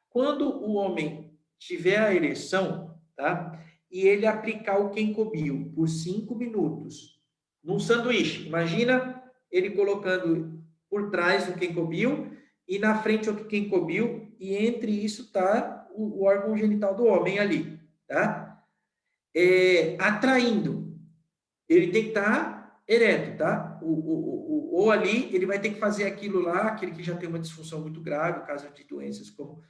Quando o homem tiver a ereção, tá? E ele aplicar o Kenko Bill por 5 minutos num sanduíche, imagina ele colocando por trás o Kenko Bill e na frente outro Kenko Bill, e entre isso está o órgão genital do homem ali, tá? Atraindo. Ele tem que estar ereto, tá? Ou ali, ele vai ter que fazer aquilo lá, aquele que já tem uma disfunção muito grave, caso de doenças como...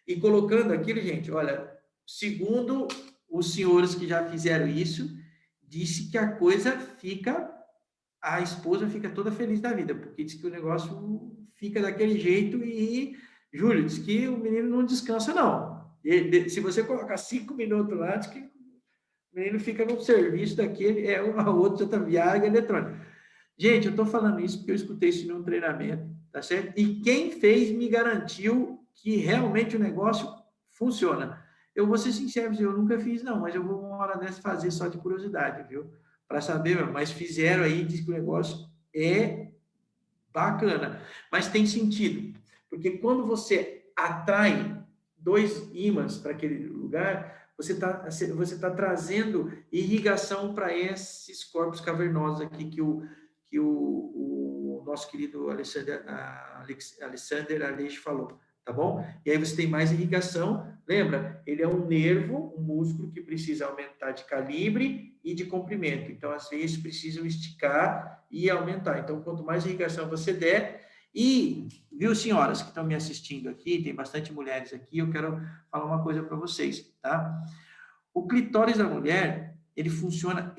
E colocando aquilo, gente, olha, segundo os senhores que já fizeram isso, disse que a coisa fica... A esposa fica toda feliz da vida, porque diz que o negócio fica daquele jeito e... Júlio, diz que o menino não descansa, não. Se você colocar 5 minutos lá, diz que o menino fica num serviço daquele, uma outra Viagra eletrônica. Gente, eu estou falando isso porque eu escutei isso num treinamento, tá certo? E quem fez me garantiu que realmente o negócio funciona. Eu vou ser sincero, eu nunca fiz, não, mas eu vou uma hora dessa fazer só de curiosidade, viu? Para saber, mas fizeram aí, diz que o negócio é bacana, mas tem sentido, porque quando você atrai 2 ímãs para aquele lugar, você tá trazendo irrigação para esses corpos cavernosos aqui que o nosso querido Alexander Aleixo falou, tá bom? E aí você tem mais irrigação, lembra? Ele é um nervo, um músculo que precisa aumentar de calibre e de comprimento, então às vezes precisam esticar e aumentar, então quanto mais irrigação você der. E, viu, senhoras que estão me assistindo aqui, tem bastante mulheres aqui, eu quero falar uma coisa para vocês, tá? O clitóris da mulher, ele funciona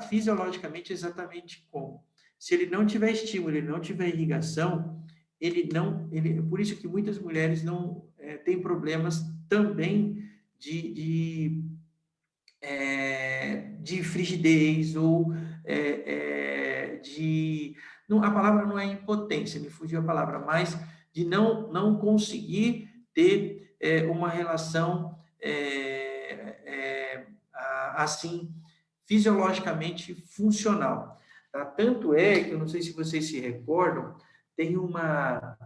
fisiologicamente exatamente como? Se ele não tiver estímulo, ele não tiver irrigação, por isso que muitas mulheres não têm problemas também de frigidez ou não, a palavra não é impotência, me fugiu a palavra, mas de não conseguir ter uma relação assim, fisiologicamente funcional. Tá? Tanto é que, eu não sei se vocês se recordam, tem uma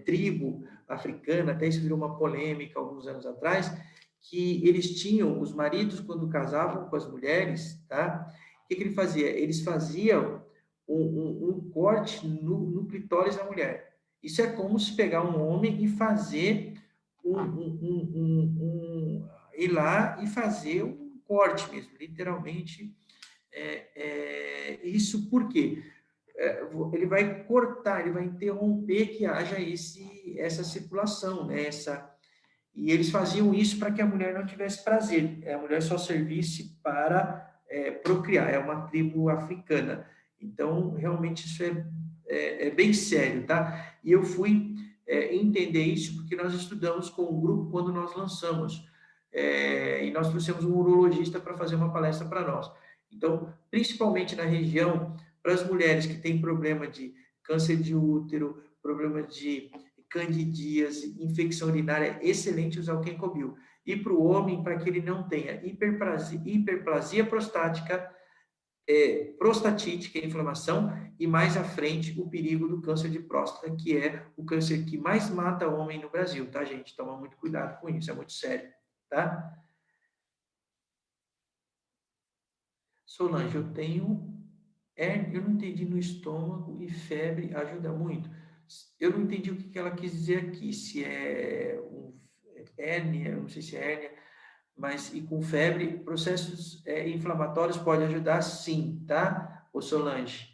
tribo africana, até isso virou uma polêmica alguns anos atrás, que eles tinham, os maridos, quando casavam com as mulheres, tá? O que ele fazia? Eles faziam um corte no clitóris da mulher. Isso é como se pegar um homem e fazer ir lá e fazer um corte mesmo, literalmente. Isso por quê? Ele vai cortar, ele vai interromper que haja essa circulação, né? E eles faziam isso para que a mulher não tivesse prazer, a mulher só servisse para procriar, é uma tribo africana. Então, realmente, isso é bem sério, tá? E eu fui entender isso porque nós estudamos com um grupo quando nós lançamos, e nós trouxemos um urologista para fazer uma palestra para nós. Então, principalmente na região, para as mulheres que têm problema de câncer de útero, problema de candidíase, infecção urinária, excelente usar o Kenkobil. E para o homem, para que ele não tenha hiperplasia prostática, prostatite, que é inflamação, e mais à frente o perigo do câncer de próstata, que é o câncer que mais mata homem no Brasil, tá, gente? Toma muito cuidado com isso, é muito sério, tá? Solange, eu tenho eu não entendi no estômago e febre ajuda muito. Eu não entendi o que ela quis dizer aqui, se é hérnia, não sei se é hérnia, mas e com febre, processos inflamatórios pode ajudar sim, tá? Ô Solange,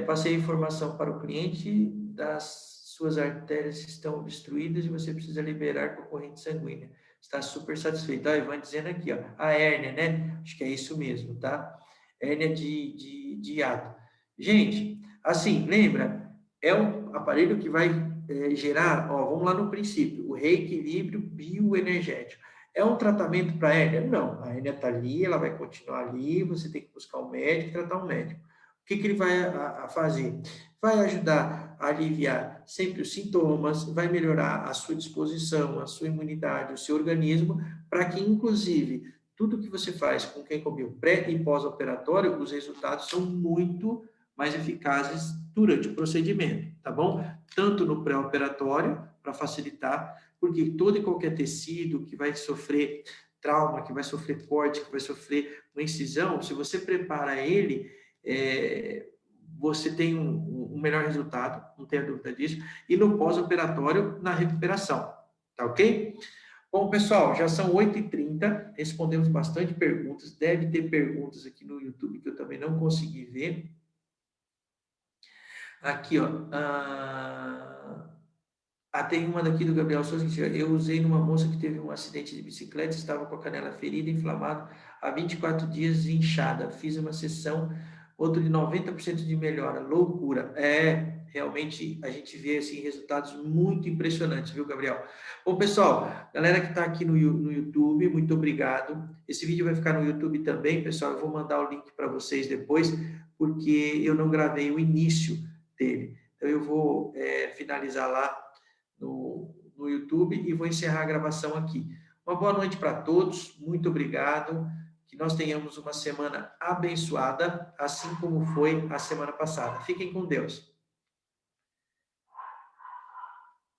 passei a informação para o cliente das suas artérias estão obstruídas e você precisa liberar com a corrente sanguínea. Está super satisfeito. Ah, Ivan dizendo aqui, ó, a hérnia, né? Acho que é isso mesmo, tá? Hérnia de hiato. Gente, assim, lembra? É um aparelho que vai gerar, ó, vamos lá no princípio, o reequilíbrio bioenergético. É um tratamento para a hérnia? Não, a hérnia está ali, ela vai continuar ali, você tem que buscar um médico e tratar um médico. O que ele vai fazer? Vai ajudar a aliviar sempre os sintomas, vai melhorar a sua disposição, a sua imunidade, o seu organismo, para que, inclusive, tudo que você faz com quem comeu pré e pós-operatório, os resultados são muito mais eficazes durante o procedimento, tá bom? Tanto no pré-operatório, para facilitar, porque todo e qualquer tecido que vai sofrer trauma, que vai sofrer corte, que vai sofrer uma incisão, se você prepara ele, você tem um melhor resultado, não tenha dúvida disso, e no pós-operatório, na recuperação, tá ok? Bom, pessoal, já são 8h30, respondemos bastante perguntas, deve ter perguntas aqui no YouTube que eu também não consegui ver. Aqui, ó, tem uma daqui do Gabriel Souza, que eu usei numa moça que teve um acidente de bicicleta, estava com a canela ferida, inflamado, há 24 dias inchada, fiz uma sessão, outro de 90% de melhora, loucura. Realmente a gente vê assim, resultados muito impressionantes, viu, Gabriel? Bom, pessoal, galera que está aqui no YouTube, muito obrigado. Esse vídeo vai ficar no YouTube também, pessoal, eu vou mandar o link para vocês depois, porque eu não gravei o início dele. Então, eu vou finalizar lá no YouTube e vou encerrar a gravação aqui. Uma boa noite para todos, muito obrigado, que nós tenhamos uma semana abençoada, assim como foi a semana passada. Fiquem com Deus.